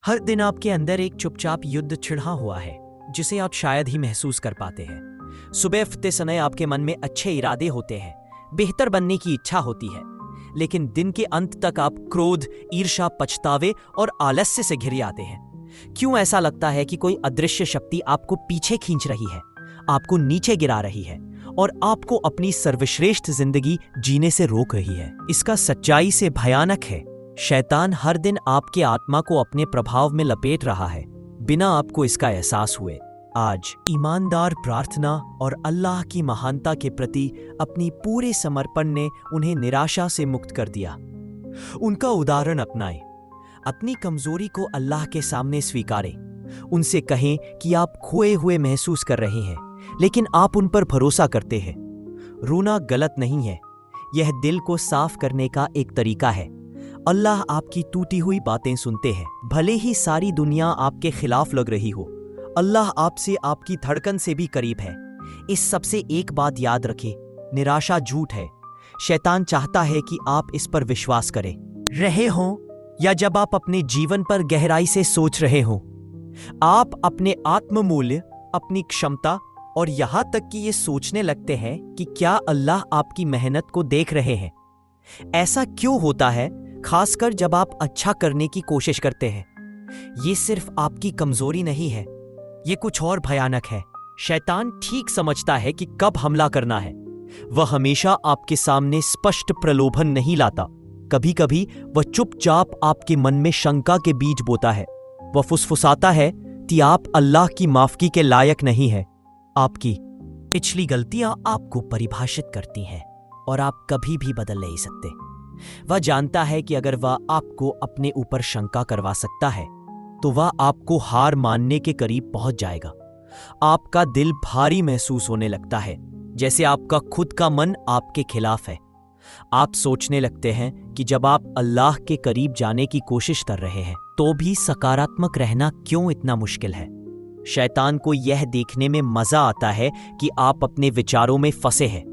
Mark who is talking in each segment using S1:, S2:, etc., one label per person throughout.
S1: हर दिन आपके अंदर एक चुपचाप युद्ध छिड़ा हुआ है जिसे आप शायद ही महसूस कर पाते हैं। सुबह उठते समय आपके मन में अच्छे इरादे होते हैं, बेहतर बनने की इच्छा होती है, लेकिन दिन के अंत तक आप क्रोध, ईर्ष्या, पछतावे और आलस्य से घिरे आते हैं। क्यों ऐसा लगता है कि कोई अदृश्य शक्ति आपको पीछे खींच रही है, आपको नीचे गिरा रही है और आपको अपनी सर्वश्रेष्ठ जिंदगी जीने से रोक रही है? इसका सच्चाई से भयानक है, शैतान हर दिन आपके आत्मा को अपने प्रभाव में लपेट रहा है बिना आपको इसका एहसास हुए। आज ईमानदार प्रार्थना और अल्लाह की महानता के प्रति अपनी पूरे समर्पण ने उन्हें निराशा से मुक्त कर दिया। उनका उदाहरण अपनाएं, अपनी कमजोरी को अल्लाह के सामने स्वीकारें। उनसे कहें कि आप खोए हुए महसूस कर रहे हैं, लेकिन आप उन पर भरोसा करते हैं। रोना गलत नहीं है, यह दिल को साफ करने का एक तरीका है। अल्लाह आपकी टूटी हुई बातें सुनते हैं, भले ही सारी दुनिया आपके खिलाफ लग रही हो। अल्लाह आपसे, आपकी धड़कन से भी करीब है। इस सबसे एक बात याद रखें, निराशा झूठ है। शैतान चाहता है कि आप इस पर विश्वास करें, रहे हों या जब आप अपने जीवन पर गहराई से सोच रहे हों। आप अपने आत्ममूल्य, अपनी क्षमता और यहां तक कि ये सोचने लगते हैं कि क्या अल्लाह आपकी मेहनत को देख रहे हैं। ऐसा क्यों होता है, खासकर जब आप अच्छा करने की कोशिश करते हैं? ये सिर्फ आपकी कमजोरी नहीं है, ये कुछ और भयानक है। शैतान ठीक समझता है कि कब हमला करना है। वह हमेशा आपके सामने स्पष्ट प्रलोभन नहीं लाता। कभी कभी वह चुपचाप आपके मन में शंका के बीज बोता है। वह फुसफुसाता है कि आप अल्लाह की माफी के लायक नहीं है। आपकी पिछली गलतियां आपको परिभाषित करती हैं और आप कभी भी बदल नहीं सकते। वह जानता है कि अगर वह आपको अपने ऊपर शंका करवा सकता है तो वह आपको हार मानने के करीब पहुंच जाएगा। आपका दिल भारी महसूस होने लगता है, जैसे आपका खुद का मन आपके खिलाफ है। आप सोचने लगते हैं कि जब आप अल्लाह के करीब जाने की कोशिश कर रहे हैं तो भी सकारात्मक रहना क्यों इतना मुश्किल है। शैतान को यह देखने में मजा आता है कि आप अपने विचारों में फंसे हैं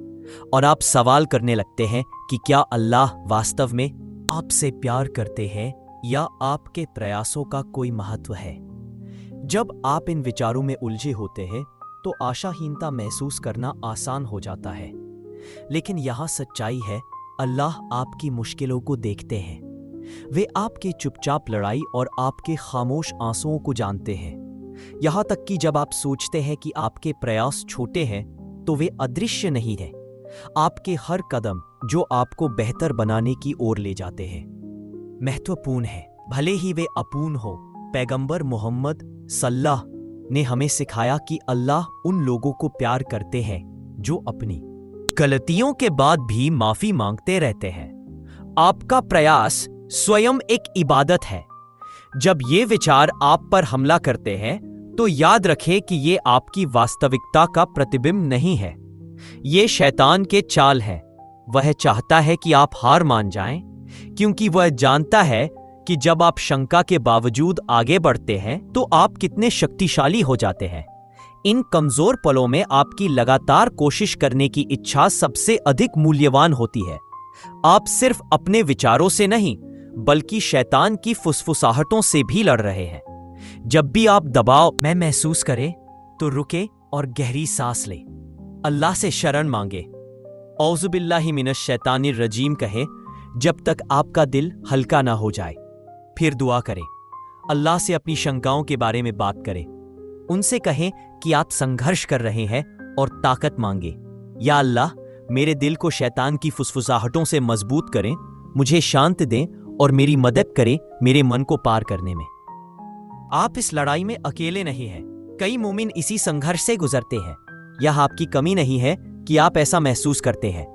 S1: और आप सवाल करने लगते हैं कि क्या अल्लाह वास्तव में आपसे प्यार करते हैं या आपके प्रयासों का कोई महत्व है। जब आप इन विचारों में उलझे होते हैं तो आशाहीनता महसूस करना आसान हो जाता है, लेकिन यहां सच्चाई है, अल्लाह आपकी मुश्किलों को देखते हैं। वे आपके चुपचाप लड़ाई और आपके खामोश आंसुओं को जानते हैं। यहां तक कि जब आप सोचते हैं कि आपके प्रयास छोटे हैं तो वे अदृश्य नहीं हैं। आपके हर कदम जो आपको बेहतर बनाने की ओर ले जाते हैं महत्वपूर्ण है, भले ही वे अपूर्ण हो। पैगंबर मोहम्मद सल्लल्लाहु अलैहि वसल्लम ने हमें सिखाया कि अल्लाह उन लोगों को प्यार करते हैं जो अपनी गलतियों के बाद भी माफी मांगते रहते हैं। आपका प्रयास स्वयं एक इबादत है। जब ये विचार आप पर हमला करते हैं तो याद रखें कि ये आपकी वास्तविकता का प्रतिबिंब नहीं है, ये शैतान के चाल है। वह चाहता है कि आप हार मान जाएं, क्योंकि वह जानता है कि जब आप शंका के बावजूद आगे बढ़ते हैं तो आप कितने शक्तिशाली हो जाते हैं। इन कमजोर पलों में आपकी लगातार कोशिश करने की इच्छा सबसे अधिक मूल्यवान होती है। आप सिर्फ अपने विचारों से नहीं बल्कि शैतान की फुसफुसाहटों से भी लड़ रहे हैं। जब भी आप दबाव में महसूस करें तो रुके और गहरी सांस लें। अल्लाह से शरण मांगे, औज़ु बिल्लाहि मिनश शैतानिर रजीम कहें जब तक आपका दिल हल्का ना हो जाए। फिर दुआ करें, अल्लाह से अपनी शंकाओं के बारे में बात करें। उनसे कहें कि आप संघर्ष कर रहे हैं और ताकत मांगे। या अल्लाह, मेरे दिल को शैतान की फुसफुसाहटों से मजबूत करें, मुझे शांत दें और मेरी मदद करें मेरे मन को पार करने में। आप इस लड़ाई में अकेले नहीं हैं। कई मोमिन इसी संघर्ष से गुजरते हैं। यह आपकी कमी नहीं है कि आप ऐसा महसूस करते हैं,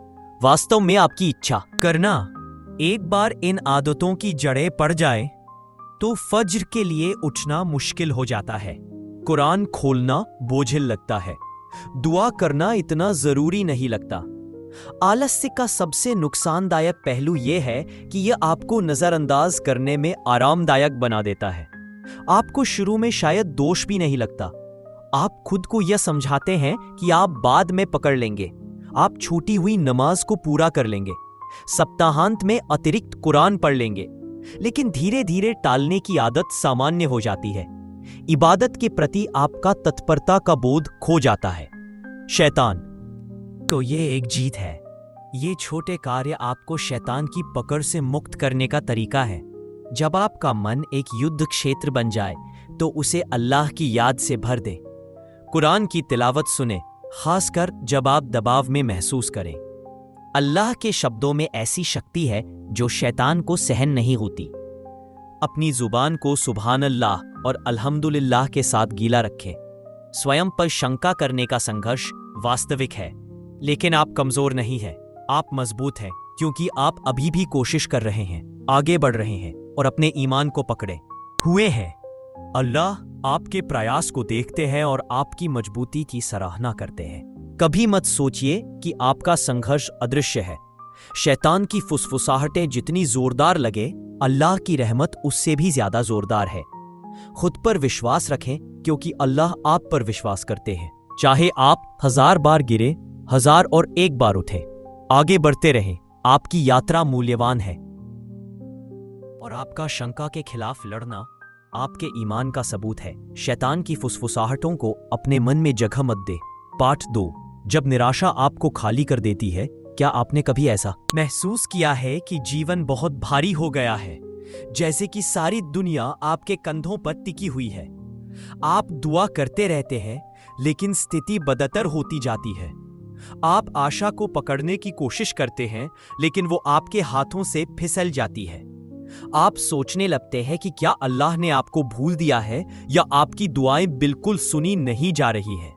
S1: वास्तव में आपकी इच्छा करना। एक बार इन आदतों की जड़ें पड़ जाए तो फज्र के लिए उठना मुश्किल हो जाता है, कुरान खोलना बोझिल लगता है, दुआ करना इतना जरूरी नहीं लगता। आलस्य का सबसे नुकसानदायक पहलू यह है कि यह आपको नजरअंदाज करने में आरामदायक बना देता है। आपको शुरू में शायद दोष भी नहीं लगता। आप खुद को यह समझाते हैं कि आप बाद में पकड़ लेंगे, आप छूटी हुई नमाज को पूरा कर लेंगे, सप्ताहांत में अतिरिक्त कुरान पढ़ लेंगे। लेकिन धीरे धीरे टालने की आदत सामान्य हो जाती है। इबादत के प्रति आपका तत्परता का बोध खो जाता है। शैतान तो ये एक जीत है। ये छोटे कार्य आपको शैतान की पकड़ से मुक्त करने का तरीका है। जब आपका मन एक युद्ध क्षेत्र बन जाए तो उसे अल्लाह की याद से भर दे। कुरान की तिलावत सुने, खासकर जब आप दबाव में महसूस करें। अल्लाह के शब्दों में ऐसी शक्ति है जो शैतान को सहन नहीं होती। अपनी जुबान को सुभान अल्लाह और अल्हम्दुलिल्लाह के साथ गीला रखें। स्वयं पर शंका करने का संघर्ष वास्तविक है, लेकिन आप कमजोर नहीं हैं। आप मजबूत हैं, क्योंकि आप अभी भी कोशिश कर रहे हैं, आगे बढ़ रहे हैं और अपने ईमान को पकड़े हुए हैं। अल्लाह आपके प्रयास को देखते हैं और आपकी मजबूती की सराहना करते हैं। कभी मत सोचिए कि आपका संघर्ष अदृश्य है। शैतान की फुसफुसाहटें जितनी जोरदार लगे, अल्लाह की रहमत उससे भी ज्यादा जोरदार है। खुद पर विश्वास रखें, क्योंकि अल्लाह आप पर विश्वास करते हैं। चाहे आप 1000 बार गिरे, 1001 बार उठे, आगे बढ़ते रहें। आपकी यात्रा मूल्यवान है और आपका शंका के खिलाफ लड़ना आपके ईमान का सबूत है। शैतान की फुसफुसाहटों को अपने मन में जगह मत दे। पार्ट 2, जब निराशा आपको खाली कर देती है। क्या आपने कभी ऐसा महसूस किया है कि जीवन बहुत भारी हो गया है, जैसे कि सारी दुनिया आपके कंधों पर टिकी हुई है? आप दुआ करते रहते हैं, लेकिन स्थिति बदतर होती जाती है। आप आशा को पकड़ने की कोशिश करते हैं, लेकिन वो आपके हाथों से फिसल जाती है। आप सोचने लगते हैं कि क्या अल्लाह ने आपको भूल दिया है या आपकी दुआएं बिल्कुल सुनी नहीं जा रही है।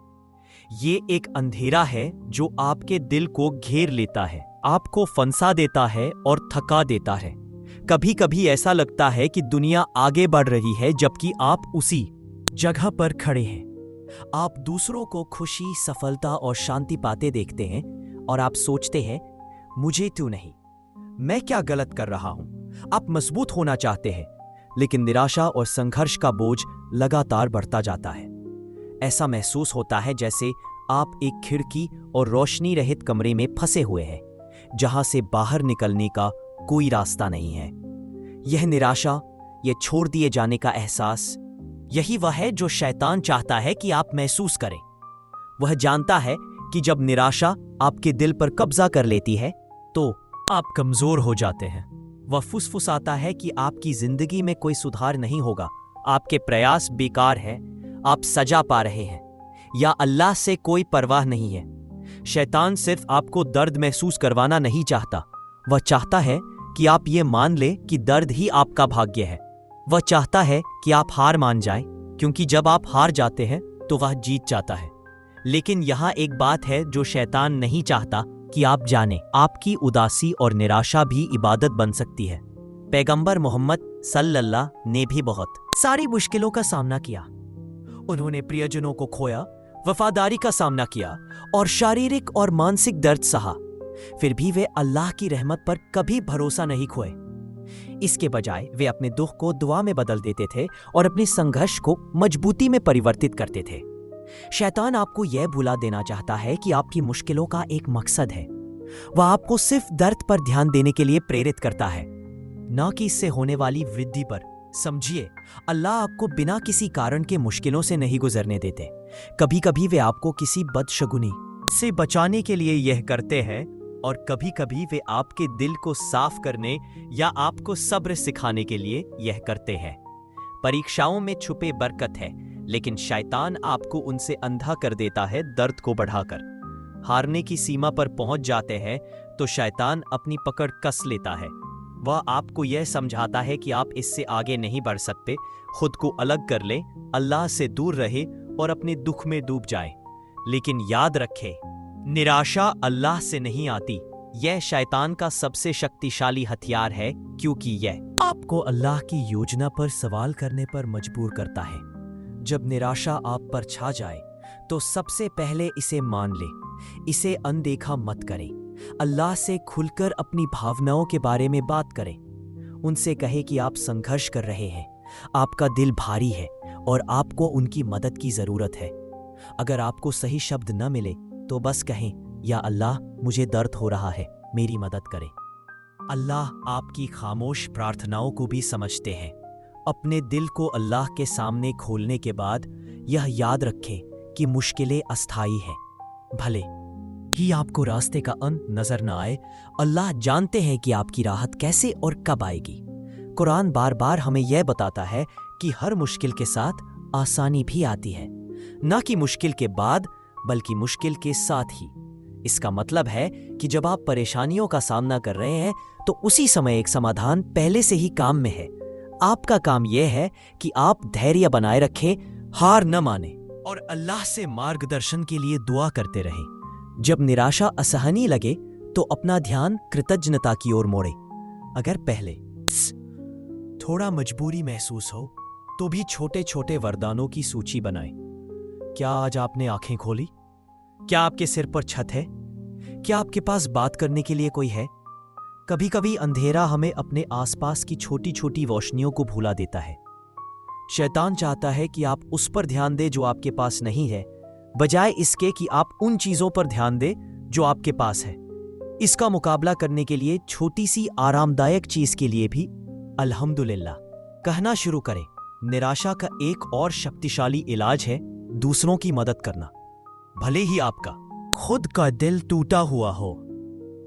S1: ये एक अंधेरा है जो आपके दिल को घेर लेता है, आपको फंसा देता है और थका देता है। कभी कभी ऐसा लगता है कि दुनिया आगे बढ़ रही है, जबकि आप उसी जगह पर खड़े हैं। आप दूसरों को खुशी, सफलता और शांति पाते देखते हैं और आप सोचते हैं, मुझे क्यों नहीं? मैं क्या गलत कर रहा हूं? आप मजबूत होना चाहते हैं, लेकिन निराशा और संघर्ष का बोझ लगातार बढ़ता जाता है। ऐसा महसूस होता है जैसे आप एक खिड़की और रोशनी रहित कमरे में फंसे हुए हैं, जहां से बाहर निकलने का कोई रास्ता नहीं है। यह निराशा, यह छोड़ दिए जाने का एहसास, यही वह है जो शैतान चाहता है कि आप महसूस करें। वह जानता है कि जब निराशा आपके दिल पर कब्जा कर लेती है तो आप कमजोर हो जाते हैं। वह फुसफुसाता है कि आपकी जिंदगी में कोई सुधार नहीं होगा, आपके प्रयास बेकार हैं, आप सजा पा रहे हैं, या अल्लाह से कोई परवाह नहीं है। शैतान सिर्फ आपको दर्द महसूस करवाना नहीं चाहता, वह चाहता है कि आप ये मान ले कि दर्द ही आपका भाग्य है। वह चाहता है कि आप हार मान जाएं, क्योंकि जब आप हार जाते हैं तो वह जीत जाता है। लेकिन यहाँ एक बात है जो शैतान नहीं चाहता कि आप जानें, आपकी उदासी और निराशा भी इबादत बन सकती है। पैगंबर मोहम्मद सल्लल्लाहु ने भी बहुत सारी मुश्किलों का सामना किया। उन्होंने प्रियजनों को खोया, वफादारी का सामना किया और शारीरिक और मानसिक दर्द सहा। फिर भी वे अल्लाह की रहमत पर कभी भरोसा नहीं खोए। इसके बजाय वे अपने दुख को दुआ में बदल देते थे और अपने संघर्ष को मजबूती में परिवर्तित करते थे। शैतान आपको यह भुला देना चाहता है कि आपकी मुश्किलों का एक मकसद है। वह आपको सिर्फ दर्द पर ध्यान देने के लिए प्रेरित करता है, न कि इससे होने वाली वृद्धि पर। समझिए, अल्लाह आपको बिना किसी कारण के मुश्किलों से नहीं गुजरने देते। कभी कभी वे आपको किसी बदशगुनी से बचाने के लिए यह करते हैं, और कभी कभी वे आपके दिल को साफ करने या आपको सब्र सिखाने के लिए यह करते हैं। परीक्षाओं में छुपे बरकत है, लेकिन शैतान आपको उनसे अंधा कर देता है, दर्द को बढ़ाकर। हारने की सीमा पर पहुंच जाते हैं तो शैतान अपनी पकड़ कस लेता है। वह आपको यह समझाता है कि आप इससे आगे नहीं बढ़ सकते, खुद को अलग कर ले, अल्लाह से दूर रहे और अपने दुख में डूब जाए। लेकिन याद रखें, निराशा अल्लाह से नहीं आती। यह शैतान का सबसे शक्तिशाली हथियार है, क्योंकि यह आपको अल्लाह की योजना पर सवाल करने पर मजबूर करता है। जब निराशा आप पर छा जाए तो सबसे पहले इसे मान ले, इसे अनदेखा मत करें। अल्लाह से खुलकर अपनी भावनाओं के बारे में बात करें। उनसे कहे कि आप संघर्ष कर रहे हैं, आपका दिल भारी है और आपको उनकी मदद की जरूरत है। अगर आपको सही शब्द न मिले तो बस कहें, या अल्लाह, मुझे दर्द हो रहा है, मेरी मदद करें। अल्लाह आपकी खामोश प्रार्थनाओं को भी समझते हैं। अपने दिल को अल्लाह के सामने खोलने के बाद यह याद रखें कि मुश्किलें अस्थायी हैं। भले ही आपको रास्ते का अंत नजर न आए, अल्लाह जानते हैं कि आपकी राहत कैसे और कब आएगी। कुरान बार बार हमें यह बताता है कि हर मुश्किल के साथ आसानी भी आती है, न कि मुश्किल के बाद बल्कि मुश्किल के साथ ही। इसका मतलब है कि जब आप परेशानियों का सामना कर रहे हैं तो उसी समय एक समाधान पहले से ही काम में है। आपका काम यह है कि आप धैर्य बनाए रखें, हार न माने और अल्लाह से मार्गदर्शन के लिए दुआ करते रहें। जब निराशा असहनीय लगे तो अपना ध्यान कृतज्ञता की ओर मोड़े। अगर पहले थोड़ा मजबूरी महसूस हो तो भी छोटे छोटे वरदानों की सूची बनाएं। क्या आज आपने आंखें खोली? क्या आपके सिर पर छत है? क्या आपके पास बात करने के लिए कोई है? कभी कभी अंधेरा हमें अपने आसपास की छोटी छोटी रोशनियों को भुला देता है। शैतान चाहता है कि आप उस पर ध्यान दें जो आपके पास नहीं है, बजाय इसके कि आप उन चीजों पर ध्यान दें जो आपके पास है। इसका मुकाबला करने के लिए छोटी सी आरामदायक चीज के लिए भी अल्हम्दुलिल्लाह कहना शुरू करें। निराशा का एक और शक्तिशाली इलाज है दूसरों की मदद करना। भले ही आपका खुद का दिल टूटा हुआ हो,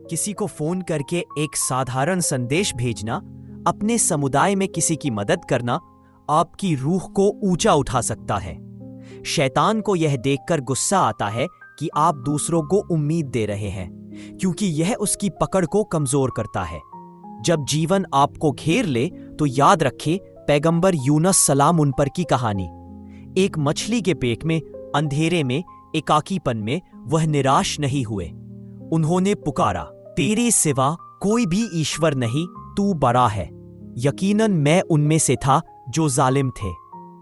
S1: किसी को फोन करके एक साधारण संदेश भेजना, अपने समुदाय में किसी की मदद करना आपकी रूह को ऊंचा उठा सकता है। शैतान को यह देखकर गुस्सा आता है कि आप दूसरों को उम्मीद दे रहे हैं, क्योंकि यह उसकी पकड़ को कमजोर करता है। जब जीवन आपको घेर ले तो याद रखें पैगंबर यूनुस सलाम उन पर की कहानी। एक मछली के पेट में, अंधेरे में, एकाकीपन में वह निराश नहीं हुए। उन्होंने पुकारा, तेरे सिवा कोई भी ईश्वर नहीं, तू बड़ा है। यकीनन मैं उनमें से था जो जालिम थे।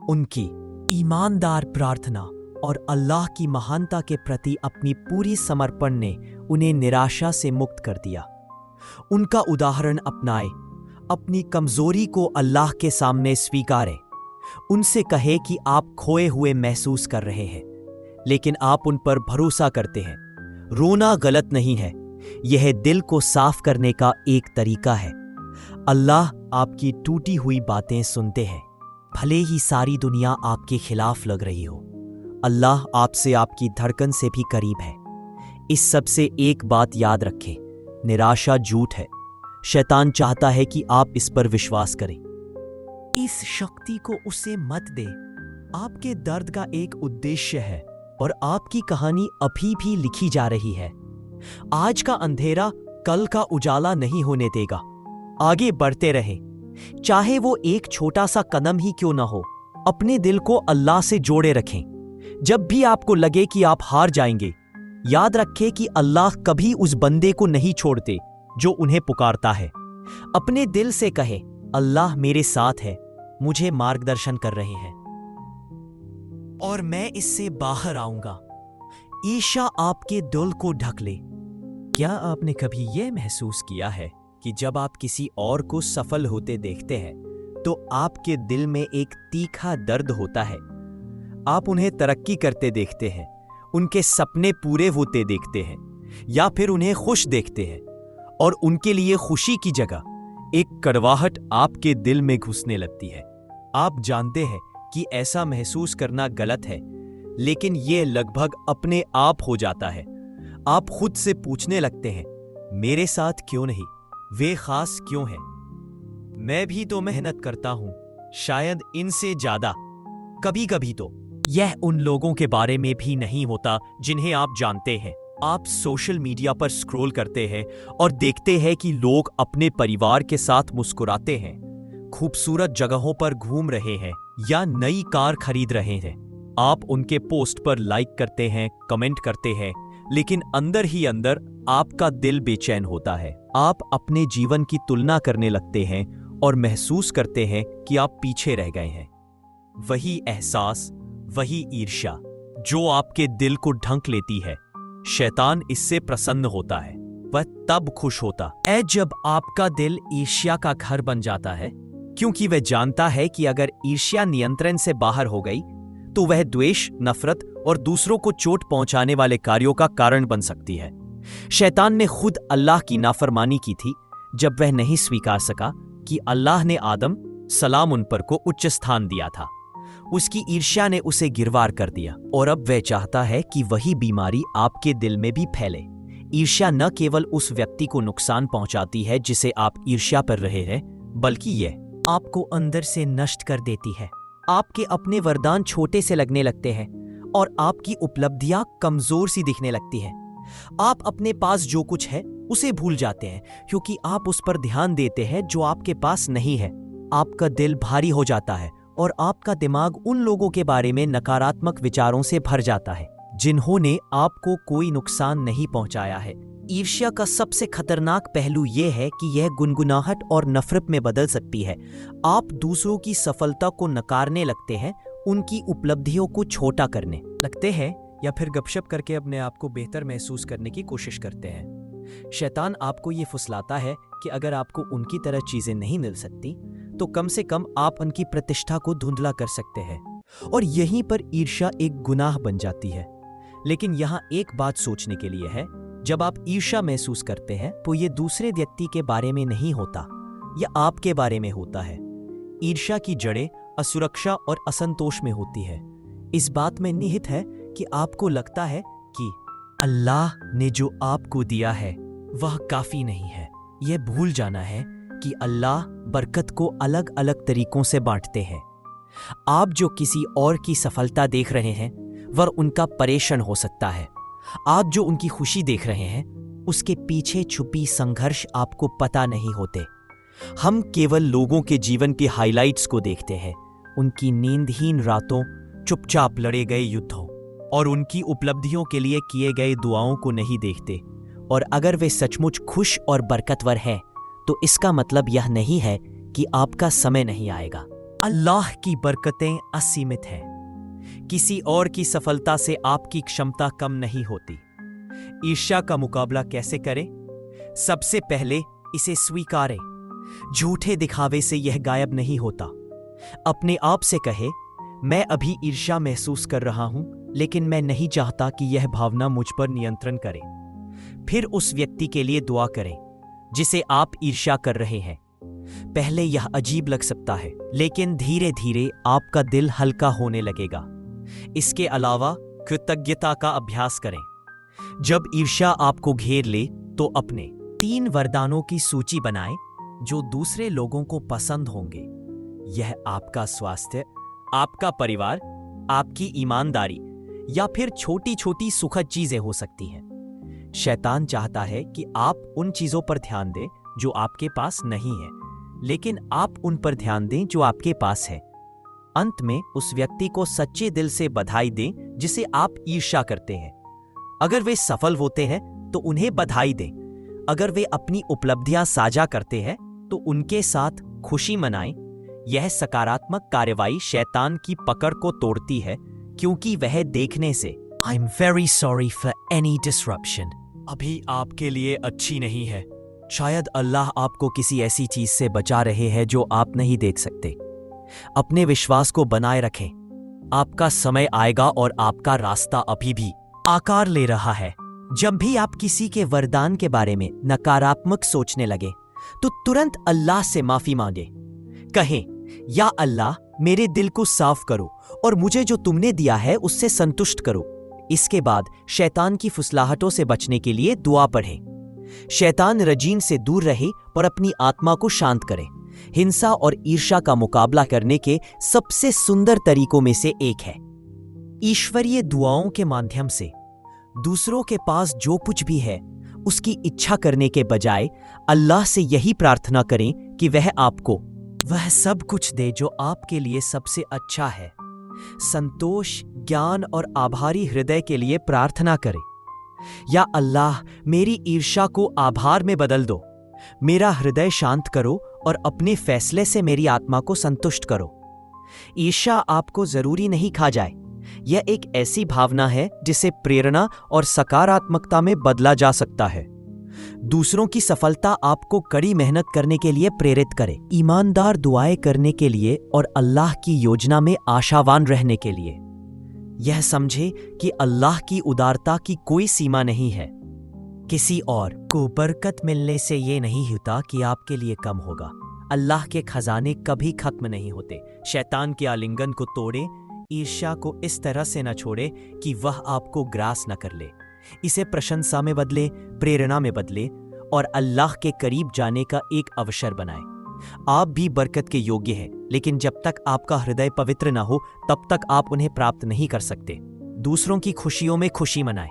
S1: उनकी ईमानदार प्रार्थना और अल्लाह की महानता के प्रति अपनी पूरी समर्पण ने उन्हें निराशा से मुक्त कर दिया। उनका उदाहरण अपनाएं, अपनी कमजोरी को अल्लाह के सामने स्वीकारें। उनसे कहे कि आप खोए हुए महसूस कर रहे हैं, लेकिन आप उन पर भरोसा करते हैं। रोना गलत नहीं है, यह दिल को साफ करने का एक तरीका है। अल्लाह आपकी टूटी हुई बातें सुनते हैं, भले ही सारी दुनिया आपके खिलाफ लग रही हो। अल्लाह आपसे आपकी धड़कन से भी करीब है। इस सब से एक बात याद रखें, निराशा झूठ है। शैतान चाहता है कि आप इस पर विश्वास करें। इस शक्ति को उसे मत दे। आपके दर्द का एक उद्देश्य है और आपकी कहानी अभी भी लिखी जा रही है। आज का अंधेरा कल का उजाला नहीं होने देगा। आगे बढ़ते रहें, चाहे वो एक छोटा सा कदम ही क्यों ना हो। अपने दिल को अल्लाह से जोड़े रखें। जब भी आपको लगे कि आप हार जाएंगे, याद रखें कि अल्लाह कभी उस बंदे को नहीं छोड़ते जो उन्हें पुकारता है। अपने दिल से कहे, अल्लाह मेरे साथ है, मुझे मार्गदर्शन कर रहे हैं और मैं इससे बाहर आऊंगा। ईर्ष्या आपके दिल को ढक ले। क्या आपने कभी यह महसूस किया है कि जब आप किसी और को सफल होते देखते हैं तो आपके दिल में एक तीखा दर्द होता है? आप उन्हें तरक्की करते देखते हैं, उनके सपने पूरे होते देखते हैं, या फिर उन्हें खुश देखते हैं और उनके लिए खुशी की जगह एक कड़वाहट आपके दिल में घुसने लगती है। आप जानते हैं कि ऐसा महसूस करना गलत है, लेकिन यह लगभग अपने आप हो जाता है। आप खुद से पूछने लगते हैं, मेरे साथ क्यों नहीं? वे खास क्यों हैं? मैं भी तो मेहनत करता हूं, शायद इनसे ज्यादा। कभी कभी तो यह उन लोगों के बारे में भी नहीं होता जिन्हें आप जानते हैं। आप सोशल मीडिया पर स्क्रॉल करते हैं और देखते हैं कि लोग अपने परिवार के साथ मुस्कुराते हैं, खूबसूरत जगहों पर घूम रहे हैं या नई कार खरीद रहे हैं। आप उनके पोस्ट पर लाइक करते हैं, कमेंट करते हैं, लेकिन अंदर ही अंदर आपका दिल बेचैन होता है। आप अपने जीवन की तुलना करने लगते हैं और महसूस करते हैं कि आप पीछे रह गए हैं। वही एहसास, वही ईर्ष्या जो आपके दिल को ढंक लेती है, शैतान इससे प्रसन्न होता है। वह तब खुश होता है जब आपका दिल ईर्ष्या का घर बन जाता है, क्योंकि वह जानता है कि अगर ईर्ष्या नियंत्रण से बाहर हो गई तो वह द्वेष, नफरत और दूसरों को चोट पहुंचाने वाले कार्यों का कारण बन सकती है। शैतान ने खुद अल्लाह की नाफरमानी की थी, जब वह नहीं स्वीकार सका कि अल्लाह ने आदम सलाम उन पर को उच्च स्थान दिया था। उसकी ईर्ष्या ने उसे गिरवार कर दिया और अब वह चाहता है कि वही बीमारी आपके दिल में भी फैले। ईर्ष्या न केवल उस व्यक्ति को नुकसान पहुंचाती है जिसे आप ईर्ष्या कर रहे हैं, बल्कि यह आपको अंदर से नष्ट कर देती है। आपके अपने वरदान छोटे से लगने लगते हैं और आपकी उपलब्धियां कमजोर सी दिखने लगती हैं। आप अपने पास जो कुछ है उसे भूल जाते हैं क्योंकि आप उस पर ध्यान देते हैं जो आपके पास नहीं है। आपका दिल भारी हो जाता है और आपका दिमाग उन लोगों के बारे में नकारात्मक विचारों से भर जाता है जिन्होंने आपको कोई नुकसान नहीं पहुंचाया है। ईर्ष्या का सबसे खतरनाक पहलू यह है कि यह गुनगुनाहट और नफरत में बदल सकती है। आप दूसरों की सफलता को नकारने लगते हैं, उनकी उपलब्धियों को छोटा करने लगते हैं या फिर गपशप करके अपने आप को बेहतर महसूस करने की कोशिश करते हैं। शैतान आपको ये फुसलाता है कि अगर आपको उनकी तरह चीजें नहीं मिल सकती तो कम से कम आप उनकी प्रतिष्ठा को धुंधला कर सकते हैं, और यहीं पर ईर्ष्या एक गुनाह बन जाती है। लेकिन यहाँ एक बात सोचने के लिए है, जब आप ईर्ष्या महसूस करते हैं तो ये दूसरे व्यक्ति के बारे में नहीं होता, यह आपके बारे में होता है। ईर्ष्या की जड़ें असुरक्षा और असंतोष में होती है। इस बात में निहित है कि आपको लगता है कि अल्लाह ने जो आपको दिया है वह काफी नहीं है। यह भूल जाना है कि अल्लाह बरकत को अलग अलग तरीकों से बांटते हैं। आप जो किसी और की सफलता देख रहे हैं वह उनका परेशान हो सकता है। आप जो उनकी खुशी देख रहे हैं उसके पीछे छुपी संघर्ष आपको पता नहीं होते। हम केवल लोगों के जीवन के हाइलाइट्स को देखते हैं, उनकी नींदहीन रातों, चुपचाप लड़े गए युद्धों और उनकी उपलब्धियों के लिए किए गए दुआओं को नहीं देखते। और अगर वे सचमुच खुश और बरकतवर हैं तो इसका मतलब यह नहीं है कि आपका समय नहीं आएगा। अल्लाह की बरकतें असीमित हैं। किसी और की सफलता से आपकी क्षमता कम नहीं होती। ईर्ष्या का मुकाबला कैसे करें? सबसे पहले इसे स्वीकारें। झूठे दिखावे से यह गायब नहीं होता। अपने आप से कहे, मैं अभी ईर्ष्या महसूस कर रहा हूं, लेकिन मैं नहीं चाहता कि यह भावना मुझ पर नियंत्रण करे। फिर उस व्यक्ति के लिए दुआ करें जिसे आप ईर्ष्या कर रहे हैं। पहले यह अजीब लग सकता है, लेकिन धीरे धीरे आपका दिल हल्का होने लगेगा। इसके अलावा कृतज्ञता का अभ्यास करें। जब ईर्ष्या आपको घेर ले तो अपने 3 वरदानों की सूची बनाएं जो दूसरे लोगों को पसंद होंगे। यह आपका स्वास्थ्य, आपका परिवार, आपकी ईमानदारी या फिर छोटी छोटी सुखद चीजें हो सकती हैं। शैतान चाहता है कि आप उन चीजों पर ध्यान दें जो आपके पास नहीं है, लेकिन आप उन पर ध्यान दें जो आपके पास है। अंत में उस व्यक्ति को सच्चे दिल से बधाई दें जिसे आप ईर्ष्या करते हैं। अगर वे सफल होते हैं तो उन्हें बधाई दें। अगर वे अपनी उपलब्धियां साझा करते हैं तो उनके साथ खुशी मनाएं। यह सकारात्मक कार्रवाई शैतान की पकड़ को तोड़ती है, क्योंकि वह देखने से I am very sorry for any disruption अभी आपके लिए अच्छी नहीं है। शायद अल्लाह आपको किसी ऐसी चीज से बचा रहे हैं जो आप नहीं देख सकते। अपने विश्वास को बनाए रखें। आपका समय आएगा और आपका रास्ता अभी भी आकार ले रहा है। जब भी आप किसी के वरदान के बारे में नकारात्मक सोचने लगे तो तुरंत अल्लाह से माफी मांगे। कहें, या अल्लाह, मेरे दिल को साफ करो और मुझे जो तुमने दिया है उससे संतुष्ट करो। इसके बाद शैतान की फुसलाहटों से बचने के लिए दुआ पढ़ें। शैतान रजीम से दूर रहे और अपनी आत्मा को शांत करें। हिंसा और ईर्ष्या का मुकाबला करने के सबसे सुंदर तरीकों में से एक है ईश्वरीय दुआओं के माध्यम से दूसरों के पास जो कुछ भी है उसकी इच्छा करने के बजाय अल्लाह से यही प्रार्थना करें कि वह आपको वह सब कुछ दे जो आपके लिए सबसे अच्छा है। संतोष, ज्ञान और आभारी हृदय के लिए प्रार्थना करें। या अल्लाह, मेरी ईर्ष्या को आभार में बदल दो। मेरा हृदय शांत करो और अपने फैसले से मेरी आत्मा को संतुष्ट करो। ईर्ष्या आपको जरूरी नहीं खा जाए। यह एक ऐसी भावना है जिसे प्रेरणा और सकारात्मकता में बदला जा सकता है। दूसरों की सफलता आपको कड़ी मेहनत करने के लिए प्रेरित करे, ईमानदार दुआएं करने के लिए और अल्लाह की योजना में आशावान रहने के लिए। यह समझे कि अल्लाह की उदारता की कोई सीमा नहीं है। किसी और को बरकत मिलने से ये नहीं होता कि आपके लिए कम होगा। अल्लाह के खजाने कभी खत्म नहीं होते। शैतान के आलिंगन को तोड़े, ईर्ष्या को इस तरह से न छोड़े कि वह आपको ग्रास न कर ले। इसे प्रशंसा में बदले, प्रेरणा में बदले और अल्लाह के करीब जाने का एक अवसर बनाए। आप भी बरकत के योग्य हैं, लेकिन जब तक आपका हृदय पवित्र न हो तब तक आप उन्हें प्राप्त नहीं कर सकते। दूसरों की खुशियों में खुशी मनाएं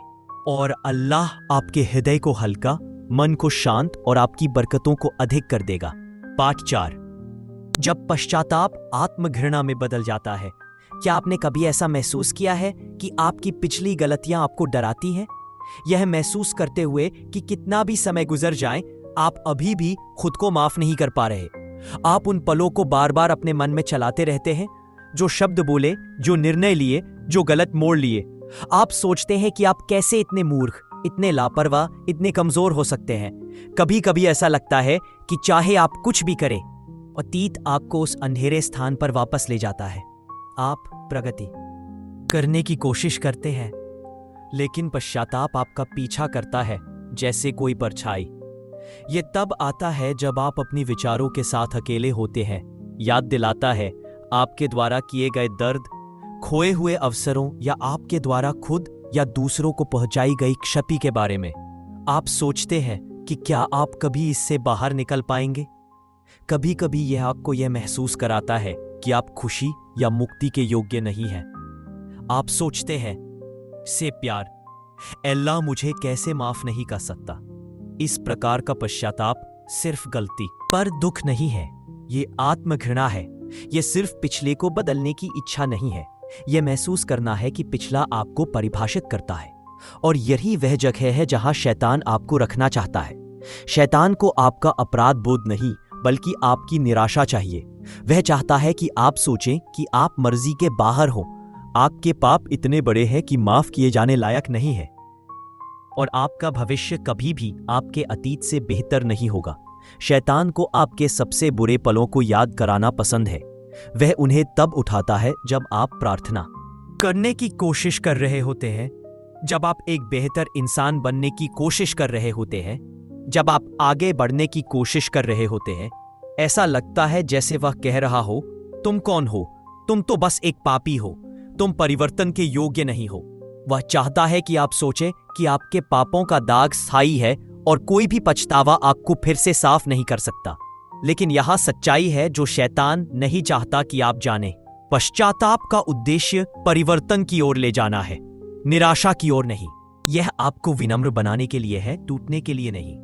S1: और अल्लाह आपके हृदय को हल्का, मन को शांत और आपकी बरकतों को अधिक कर देगा। पाठ 4। जब पश्चाताप आत्मघृणा में बदल जाता है। क्या आपने कभी ऐसा महसूस किया है कि आपकी पिछली गलतियां आपको डराती हैं? यह महसूस करते हुए कि कितना भी समय गुजर जाए आप अभी भी खुद को माफ नहीं कर पा रहे। आप उन पलों को बार बार अपने मन में चलाते रहते हैं, जो शब्द बोले, जो निर्णय लिए, जो गलत मोड़ लिए। आप सोचते हैं कि आप कैसे इतने मूर्ख, इतने लापरवाह, इतने कमजोर हो सकते हैं। कभी कभी ऐसा लगता है कि चाहे आप कुछ भी करें, अतीत आपको उस अंधेरे स्थान पर वापस ले जाता है। आप प्रगति करने की कोशिश करते हैं, लेकिन पश्चाताप आपका पीछा करता है जैसे कोई परछाई। यह तब आता है जब आप अपनी विचारों के साथ अकेले होते हैं। याद दिलाता है आपके द्वारा किए गए दर्द, खोए हुए अवसरों या आपके द्वारा खुद या दूसरों को पहुंचाई गई क्षति के बारे में। आप सोचते हैं कि क्या आप कभी इससे बाहर निकल पाएंगे। कभी कभी यह आपको यह महसूस कराता है कि आप खुशी या मुक्ति के योग्य नहीं हैं। आप सोचते हैं से प्यार, अल्लाह मुझे कैसे माफ नहीं कर सकता। इस प्रकार का पश्चाताप सिर्फ गलती पर दुख नहीं है, ये आत्मघृणा है। यह सिर्फ पिछले को बदलने की इच्छा नहीं है, यह महसूस करना है कि पिछला आपको परिभाषित करता है और यही वह जगह है जहां शैतान आपको रखना चाहता है। शैतान को आपका अपराध बोध नहीं बल्कि आपकी निराशा चाहिए। वह चाहता है कि आप सोचें कि आप मर्जी के बाहर हो, आपके पाप इतने बड़े हैं कि माफ किए जाने लायक नहीं है और आपका भविष्य कभी भी आपके अतीत से बेहतर नहीं होगा। शैतान को आपके सबसे बुरे पलों को याद कराना पसंद है। वह उन्हें तब उठाता है जब आप प्रार्थना करने की कोशिश कर रहे होते हैं, जब आप एक बेहतर इंसान बनने की कोशिश कर रहे होते हैं, जब आप आगे बढ़ने की कोशिश कर रहे होते हैं। ऐसा लगता है जैसे वह कह रहा हो, तुम कौन हो? तुम तो बस एक पापी हो, तुम परिवर्तन के योग्य नहीं हो। वह चाहता है कि आप सोचें कि आपके पापों का दाग स्थायी है और कोई भी पछतावा आपको फिर से साफ नहीं कर सकता। लेकिन यह सच्चाई है जो शैतान नहीं चाहता कि आप जानें। पश्चाताप का उद्देश्य परिवर्तन की ओर ले जाना है, निराशा की ओर नहीं। यह आपको विनम्र बनाने के लिए है, टूटने के लिए नहीं।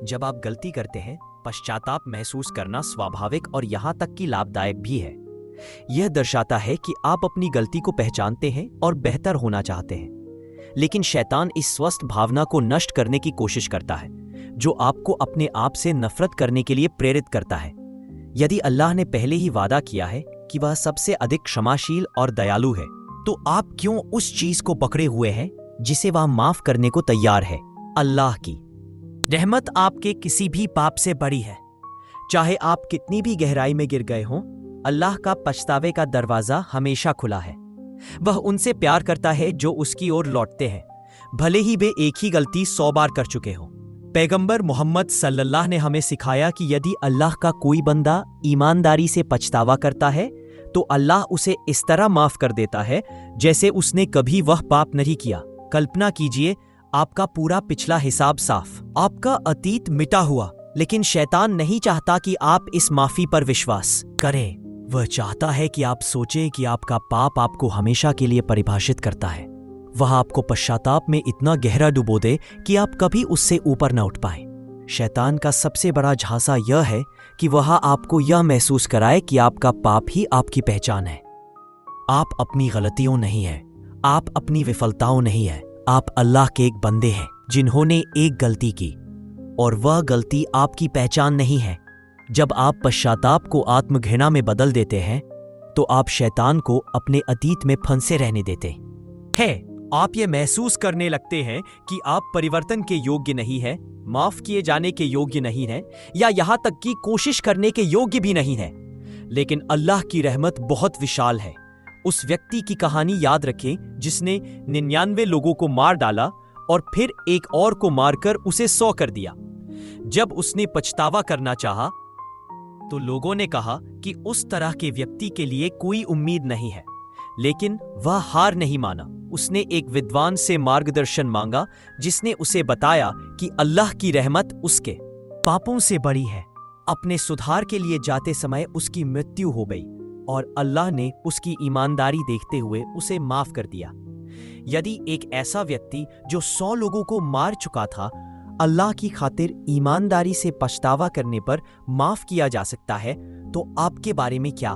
S1: जब आप गलती करते हैं, पश्चाताप महसूस करना स्वाभाविक और यहां तक कि लाभदायक भी है। यह दर्शाता है कि आप अपनी गलती को पहचानते हैं और बेहतर होना चाहते हैं। लेकिन शैतान इस स्वस्थ भावना को नष्ट करने की कोशिश करता है, जो आपको अपने आप से नफरत करने के लिए प्रेरित करता है। यदि अल्लाह ने पहले ही वादा किया है कि वह सबसे अधिक क्षमाशील और दयालु है, तो आप क्यों उस चीज को पकड़े हुए हैं जिसे वह माफ करने को तैयार है? अल्लाह की रहमत आपके किसी भी पाप से बड़ी है। चाहे आप कितनी भी गहराई में गिर गए हों, अल्लाह का पछतावे का दरवाजा हमेशा खुला है। वह उनसे प्यार करता है जो उसकी ओर लौटते हैं, भले ही वे एक ही गलती 100 बार कर चुके हों। पैगंबर मोहम्मद सल्लल्लाहु ने हमें सिखाया कि यदि अल्लाह का कोई बंदा ईमानदारी से पछतावा करता है तो अल्लाह उसे इस तरह माफ कर देता है जैसे उसने कभी वह पाप नहीं किया। कल्पना कीजिए, आपका पूरा पिछला हिसाब साफ, आपका अतीत मिटा हुआ, लेकिन शैतान नहीं चाहता कि आप इस माफी पर विश्वास करें। वह चाहता है कि आप सोचें कि आपका पाप आपको हमेशा के लिए परिभाषित करता है। वह आपको पश्चाताप में इतना गहरा डुबो दे कि आप कभी उससे ऊपर न उठ पाए। शैतान का सबसे बड़ा झांसा यह है कि वह आपको यह महसूस कराए कि आपका पाप ही आपकी पहचान है। आप अपनी गलतियों नहीं हैं, आप अपनी विफलताओं नहीं हैं, आप अल्लाह के एक बंदे हैं जिन्होंने एक गलती की और वह गलती आपकी पहचान नहीं है। जब आप पश्चाताप को आत्मघृणा में बदल देते हैं तो आप शैतान को अपने अतीत में फंसे रहने देते हैं। आप ये महसूस करने लगते हैं कि आप परिवर्तन के योग्य नहीं हैं, माफ किए जाने के योग्य नहीं हैं या यहां तक कि कोशिश करने के योग्य भी नहीं हैं। लेकिन अल्लाह की रहमत बहुत विशाल है। उस व्यक्ति की कहानी याद रखें जिसने 99 लोगों को मार डाला और फिर एक और को मारकर उसे 100 कर दिया। जब उसने पछतावा करना चाहा तो लोगों ने कहा कि उस तरह के व्यक्ति के लिए कोई उम्मीद नहीं है, लेकिन वह हार नहीं माना। उसने एक विद्वान से मार्गदर्शन मांगा, जिसने उसे बताया कि अल्लाह की रहमत उसके पापों से बड़ी है। अपने सुधार के लिए जाते समय उसकी मृत्यु हो गई और अल्लाह ने उसकी ईमानदारी देखते हुए उसे माफ कर दिया। यदि एक ऐसा व्यक्ति जो 100 लोगों को मार चुका था, अल्लाह की खातिर ईमानदारी से पछतावा करने पर माफ किया जा सकता है, तो आपके बारे में क्या?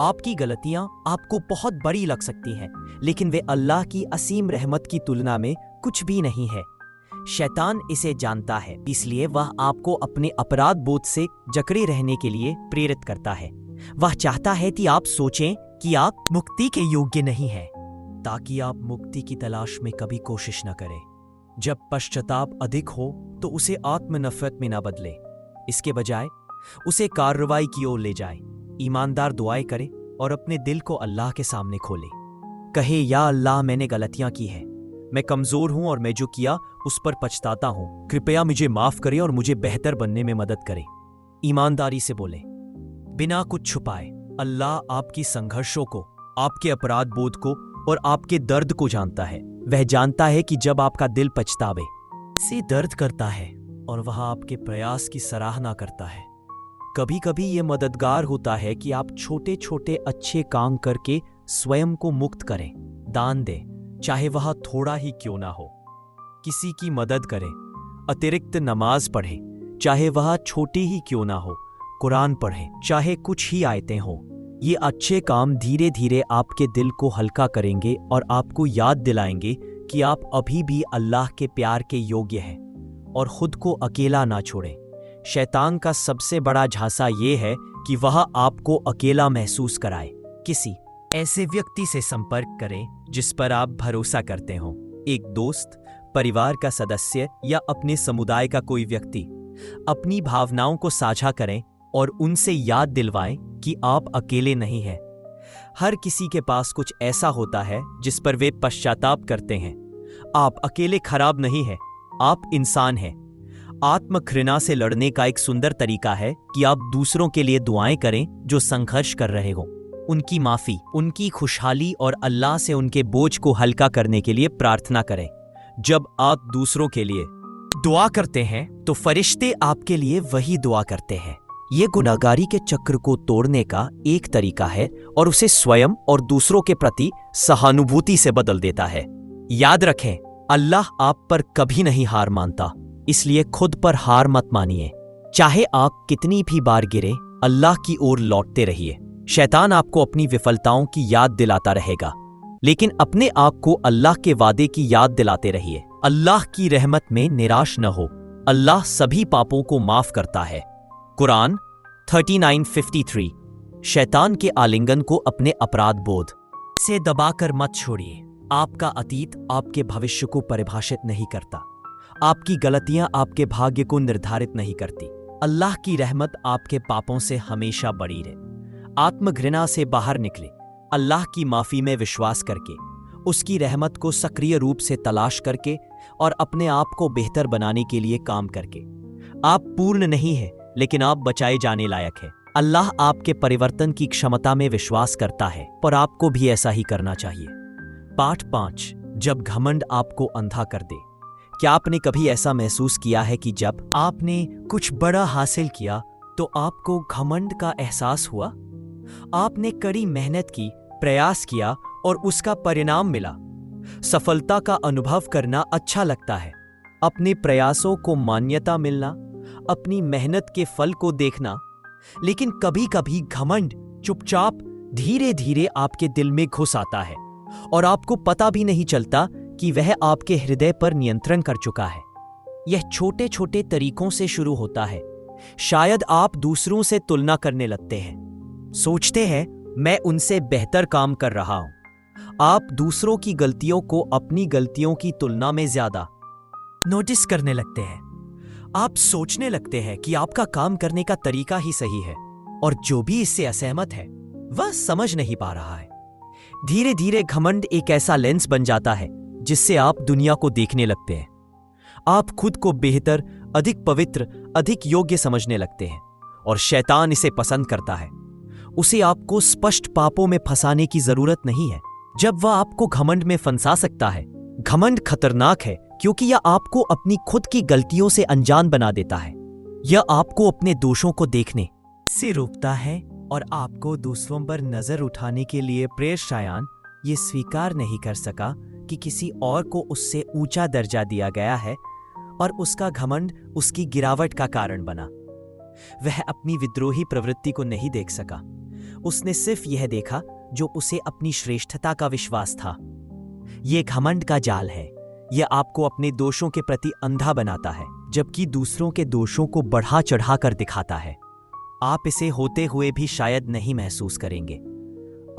S1: आपकी गलतियां आपको बहुत बड़ी लग सकती हैं, लेकिन वे अल्लाह की असीम रहमत की तुलना में कुछ भी नहीं है। शैतान इसे जानता है, इसलिए वह आपको अपने अपराध बोध से जकड़े रहने के लिए प्रेरित करता है। वह चाहता है कि आप सोचें कि आप मुक्ति के योग्य नहीं हैं, ताकि आप मुक्ति की तलाश में कभी कोशिश न करें। जब पश्चाताप अधिक हो तो उसे आत्मनफरत में न बदले, इसके बजाय उसे कार्रवाई की ओर ले जाए। ईमानदार दुआएं करे और अपने दिल को अल्लाह के सामने खोले। कहे, या अल्लाह, मैंने गलतियां की हैं, मैं कमजोर हूं और मैं जो किया उस पर पछताता हूं। कृपया मुझे माफ करें और मुझे बेहतर बनने में मदद करें। ईमानदारी से बोले, बिना कुछ छुपाए। अल्लाह आपकी संघर्षों को, आपके अपराध बोध को और आपके दर्द को जानता है। वह जानता है कि जब आपका दिल पछतावे से दर्द करता है और वह आपके प्रयास की सराहना करता है। कभी कभी यह मददगार होता है कि आप छोटे छोटे अच्छे काम करके स्वयं को मुक्त करें। दान दें, चाहे वह थोड़ा ही क्यों ना हो। किसी की मदद करें, अतिरिक्त नमाज पढ़ें, चाहे वह छोटी ही क्यों ना हो। कुरान पढ़ें, चाहे कुछ ही आयतें हों। ये अच्छे काम धीरे धीरे आपके दिल को हल्का करेंगे और आपको याद दिलाएंगे कि आप अभी भी अल्लाह के प्यार के योग्य हैं और खुद को अकेला ना छोड़ें। शैतान का सबसे बड़ा झांसा ये है कि वह आपको अकेला महसूस कराए। किसी ऐसे व्यक्ति से संपर्क करें जिस पर आप भरोसा करते हो। एक दोस्त, परिवार का सदस्य या अपने समुदाय का कोई व्यक्ति। अपनी भावनाओं को साझा करें और उनसे याद दिलवाएं कि आप अकेले नहीं हैं। हर किसी के पास कुछ ऐसा होता है जिस पर वे पश्चाताप करते हैं। आप अकेले खराब नहीं हैं, आप इंसान हैं। आत्म घृणा से लड़ने का एक सुंदर तरीका है कि आप दूसरों के लिए दुआएं करें जो संघर्ष कर रहे हो। उनकी माफी, उनकी खुशहाली और अल्लाह से उनके बोझ को हल्का करने के लिए प्रार्थना करें। जब आप दूसरों के लिए दुआ करते हैं तो फरिश्ते आपके लिए वही दुआ करते हैं। ये गुनाहगारी के चक्र को तोड़ने का एक तरीका है और उसे स्वयं और दूसरों के प्रति सहानुभूति से बदल देता है। याद रखें, अल्लाह आप पर कभी नहीं हार मानता, इसलिए खुद पर हार मत मानिए। चाहे आप कितनी भी बार गिरे, अल्लाह की ओर लौटते रहिए। शैतान आपको अपनी विफलताओं की याद दिलाता रहेगा, लेकिन अपने आप को अल्लाह के वादे की याद दिलाते रहिए। अल्लाह की रहमत में निराश न हो। अल्लाह सभी पापों को माफ करता है। कुरान 39:53। शैतान के आलिंगन को अपने अपराध बोध से दबाकर मत छोड़िए। आपका अतीत आपके भविष्य को परिभाषित नहीं करता। आपकी गलतियां आपके भाग्य को निर्धारित नहीं करती। अल्लाह की रहमत आपके पापों से हमेशा बड़ी रहे। आत्मघृणा से बाहर निकले, अल्लाह की माफी में विश्वास करके, उसकी रहमत को सक्रिय रूप से तलाश करके और अपने आप को बेहतर बनाने के लिए काम करके। आप पूर्ण नहीं हैं, लेकिन आप बचाए जाने लायक हैं। अल्लाह आपके परिवर्तन की क्षमता में विश्वास करता है, पर आपको भी ऐसा ही करना चाहिए। पाठ 5। जब घमंड आपको अंधा कर दे। क्या आपने कभी ऐसा महसूस किया है कि जब आपने कुछ बड़ा हासिल किया तो आपको घमंड का एहसास हुआ? आपने कड़ी मेहनत की, प्रयास किया और उसका परिणाम मिला। सफलता का अनुभव करना अच्छा लगता है। अपने प्रयासों को मान्यता मिलना, अपनी मेहनत के फल को देखना। लेकिन कभी कभी घमंड चुपचाप धीरे धीरे आपके दिल में घुस आता है और आपको पता भी नहीं चलता कि वह आपके हृदय पर नियंत्रण कर चुका है। यह छोटे छोटे तरीकों से शुरू होता है। शायद आप दूसरों से तुलना करने लगते हैं, सोचते हैं मैं उनसे बेहतर काम कर रहा हूं। आप दूसरों की गलतियों को अपनी गलतियों की तुलना में ज्यादा नोटिस करने लगते हैं। आप सोचने लगते हैं कि आपका काम करने का तरीका ही सही है और जो भी इससे असहमत है वह समझ नहीं पा रहा है। धीरे धीरे घमंड एक ऐसा लेंस बन जाता है जिससे आप दुनिया को देखने लगते हैं। आप खुद को बेहतर, अधिक पवित्र, अधिक योग्य समझने लगते हैं और शैतान इसे पसंद करता है। उसे आपको स्पष्ट पापों में फंसाने की जरूरत नहीं है जब वह आपको घमंड में फंसा सकता है। घमंड खतरनाक है क्योंकि यह आपको अपनी खुद की गलतियों से अनजान बना देता है। यह आपको अपने दोषों को देखने से रोकता है और आपको दूसरों पर नजर उठाने के लिए प्रेरित। शायान ये स्वीकार नहीं कर सका कि किसी और को उससे ऊंचा दर्जा दिया गया है और उसका घमंड उसकी गिरावट का कारण बना। वह अपनी विद्रोही प्रवृत्ति को नहीं देख सका। उसने सिर्फ यह देखा जो उसे अपनी श्रेष्ठता का विश्वास था। यह घमंड का जाल है। यह आपको अपने दोषों के प्रति अंधा बनाता है जबकि दूसरों के दोषों को बढ़ा चढ़ा कर दिखाता है। आप इसे होते हुए भी शायद नहीं महसूस करेंगे।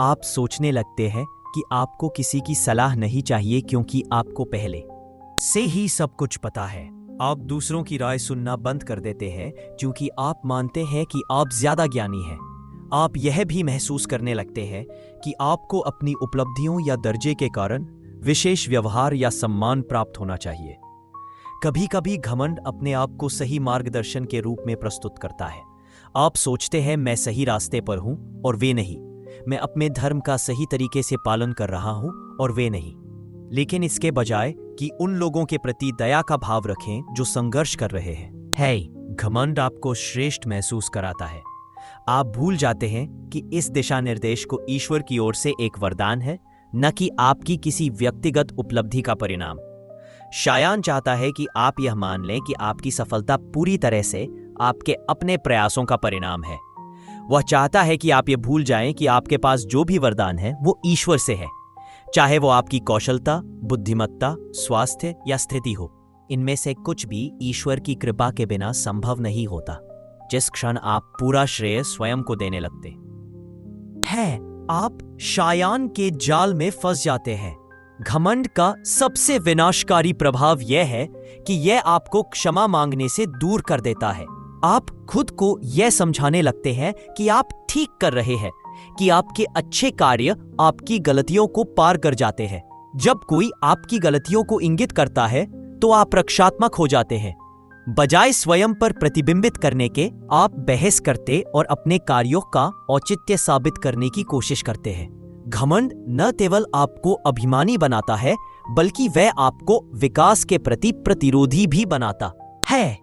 S1: आप सोचने लगते हैं कि आपको किसी की सलाह नहीं चाहिए क्योंकि आपको पहले से ही सब कुछ पता है। आप दूसरों की राय सुनना बंद कर देते हैं क्योंकि आप मानते हैं कि आप ज्यादा ज्ञानी हैं। आप यह भी महसूस करने लगते हैं कि आपको अपनी उपलब्धियों या दर्जे के कारण विशेष व्यवहार या सम्मान प्राप्त होना चाहिए। कभी कभी घमंड अपने आप को सही मार्गदर्शन के रूप में प्रस्तुत करता है। आप सोचते हैं मैं सही रास्ते पर हूं और वे नहीं। मैं अपने धर्म का सही तरीके से पालन कर रहा हूं और वे नहीं। लेकिन इसके बजाय कि उन लोगों के प्रति दया का भाव रखें जो संघर्ष कर रहे हैं, घमंड आपको श्रेष्ठ महसूस कराता है। आप भूल जाते हैं कि इस दिशा निर्देश को ईश्वर की ओर से एक वरदान है, न कि आपकी किसी व्यक्तिगत उपलब्धि का परिणाम। शायान चाहता है कि आप यह मान लें कि आपकी सफलता पूरी तरह से आपके अपने प्रयासों का परिणाम है। वह चाहता है कि आप ये भूल जाएं कि आपके पास जो भी वरदान है वो ईश्वर से है, चाहे वो आपकी कौशलता, बुद्धिमत्ता, स्वास्थ्य या स्थिति हो। इनमें से कुछ भी ईश्वर की कृपा के बिना संभव नहीं होता। जिस क्षण आप पूरा श्रेय स्वयं को देने लगते हैं, आप शायान के जाल में फंस जाते हैं। घमंड का सबसे विनाशकारी प्रभाव यह है कि यह आपको क्षमा मांगने से दूर कर देता है। आप खुद को यह समझाने लगते हैं कि आप ठीक कर रहे हैं, कि आपके अच्छे कार्य आपकी गलतियों को पार कर जाते हैं। जब कोई आपकी गलतियों को इंगित करता है तो आप रक्षात्मक हो जाते हैं। बजाय स्वयं पर प्रतिबिंबित करने के, आप बहस करते और अपने कार्यों का औचित्य साबित करने की कोशिश करते हैं। घमंड न केवल आपको अभिमानी बनाता है बल्कि वह आपको विकास के प्रति प्रतिरोधी भी बनाता है।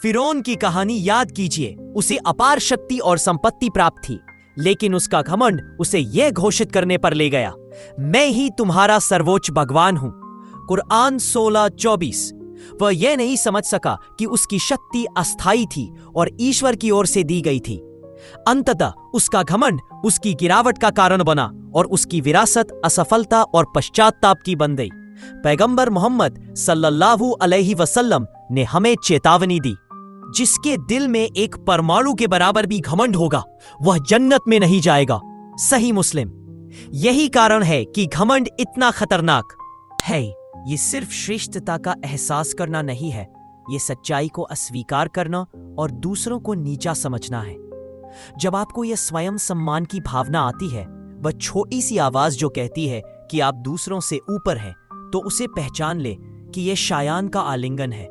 S1: फिरौन की कहानी याद कीजिए। उसे अपार शक्ति और संपत्ति प्राप्त थी, लेकिन उसका घमंड उसे यह घोषित करने पर ले गया, मैं ही तुम्हारा सर्वोच्च भगवान हूं। कुरान 16:24। वह यह नहीं समझ सका कि उसकी शक्ति अस्थायी थी और ईश्वर की ओर से दी गई थी। अंततः उसका घमंड उसकी गिरावट का कारण बना और उसकी विरासत असफलता और पश्चाताप की बन गई। पैगंबर मोहम्मद सल्लल्लाहु अलैहि वसल्लम ने हमें चेतावनी दी, जिसके दिल में एक परमाणु के बराबर भी घमंड होगा वह जन्नत में नहीं जाएगा। सही मुस्लिम। यही कारण है कि घमंड इतना खतरनाक है। ये सिर्फ श्रेष्ठता का एहसास करना नहीं है, ये सच्चाई को अस्वीकार करना और दूसरों को नीचा समझना है। जब आपको यह स्वयं सम्मान की भावना आती है, वह छोटी सी आवाज जो कहती है कि आप दूसरों से ऊपर हैं, तो उसे पहचान ले कि यह शायान का आलिंगन है।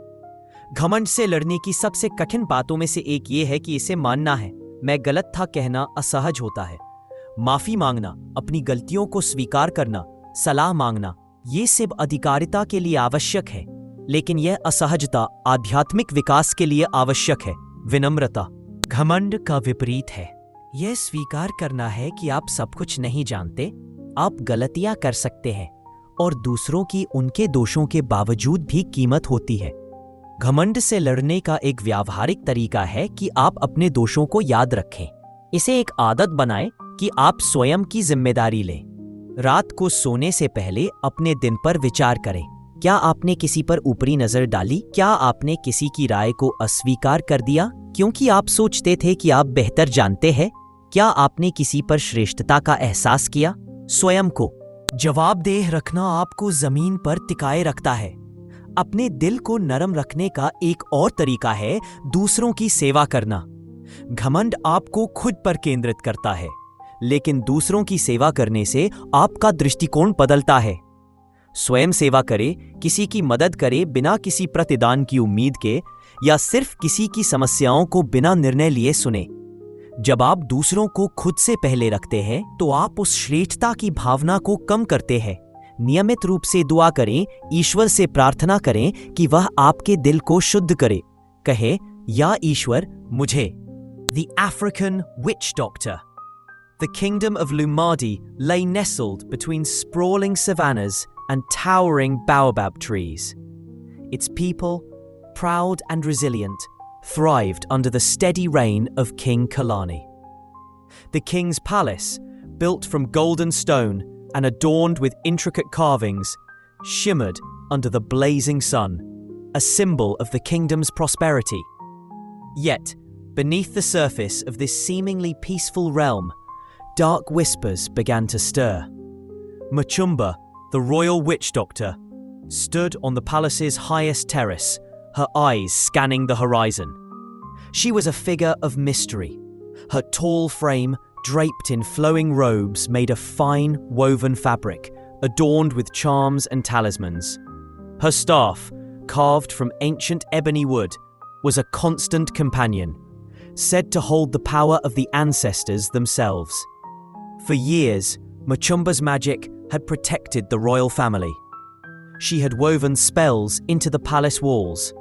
S1: घमंड से लड़ने की सबसे कठिन बातों में से एक ये है कि इसे मानना है। मैं गलत था कहना असहज होता है। माफी मांगना, अपनी गलतियों को स्वीकार करना, सलाह मांगना, ये सब अधिकारिता के लिए आवश्यक है, लेकिन यह असहजता आध्यात्मिक विकास के लिए आवश्यक है। विनम्रता घमंड का विपरीत है। यह स्वीकार करना है कि आप सब कुछ नहीं जानते, आप गलतियां कर सकते हैं और दूसरों की उनके दोषों के बावजूद भी कीमत होती है। घमंड से लड़ने का एक व्यावहारिक तरीका है कि आप अपने दोषों को याद रखें। इसे एक आदत बनाएं कि आप स्वयं की जिम्मेदारी लें। रात को सोने से पहले अपने दिन पर विचार करें। क्या आपने किसी पर ऊपरी नजर डाली? क्या आपने किसी की राय को अस्वीकार कर दिया क्योंकि आप सोचते थे कि आप बेहतर जानते हैं? क्या आपने किसी पर श्रेष्ठता का एहसास किया? स्वयं को जवाबदेह रखना आपको जमीन पर टिकाए रखता है। अपने दिल को नरम रखने का एक और तरीका है दूसरों की सेवा करना। घमंड आपको खुद पर केंद्रित करता है, लेकिन दूसरों की सेवा करने से आपका दृष्टिकोण बदलता है। स्वयं सेवा करे, किसी की मदद करे बिना किसी प्रतिदान की उम्मीद के, या सिर्फ किसी की समस्याओं को बिना निर्णय लिए सुने। जब आप दूसरों को खुद से पहले रखते हैं तो आप उस श्रेष्ठता की भावना को कम करते हैं। नियमित रूप से दुआ करें, ईश्वर से प्रार्थना करें कि वह आपके दिल को शुद्ध करे। कहे, या ईश्वर मुझे। The African Witch Doctor. The kingdom of Lumadi lay nestled between sprawling savannas and towering baobab trees. Its people, proud and resilient, thrived under the steady reign of King Kalani. The king's palace, built from golden stone and adorned with intricate carvings, shimmered under the blazing sun, a symbol of the kingdom's prosperity. Yet, beneath the surface of this seemingly peaceful realm, dark whispers began to stir. Machumba, the royal witch doctor, stood on the palace's highest terrace, her eyes scanning the horizon. She was a figure of mystery, her tall frame draped in flowing robes made of fine woven fabric, adorned with charms and talismans. Her staff, carved from ancient ebony wood, was a constant companion, said to hold the power of the ancestors themselves. For years, Machumba's magic had protected the royal family. She had woven spells into the palace walls,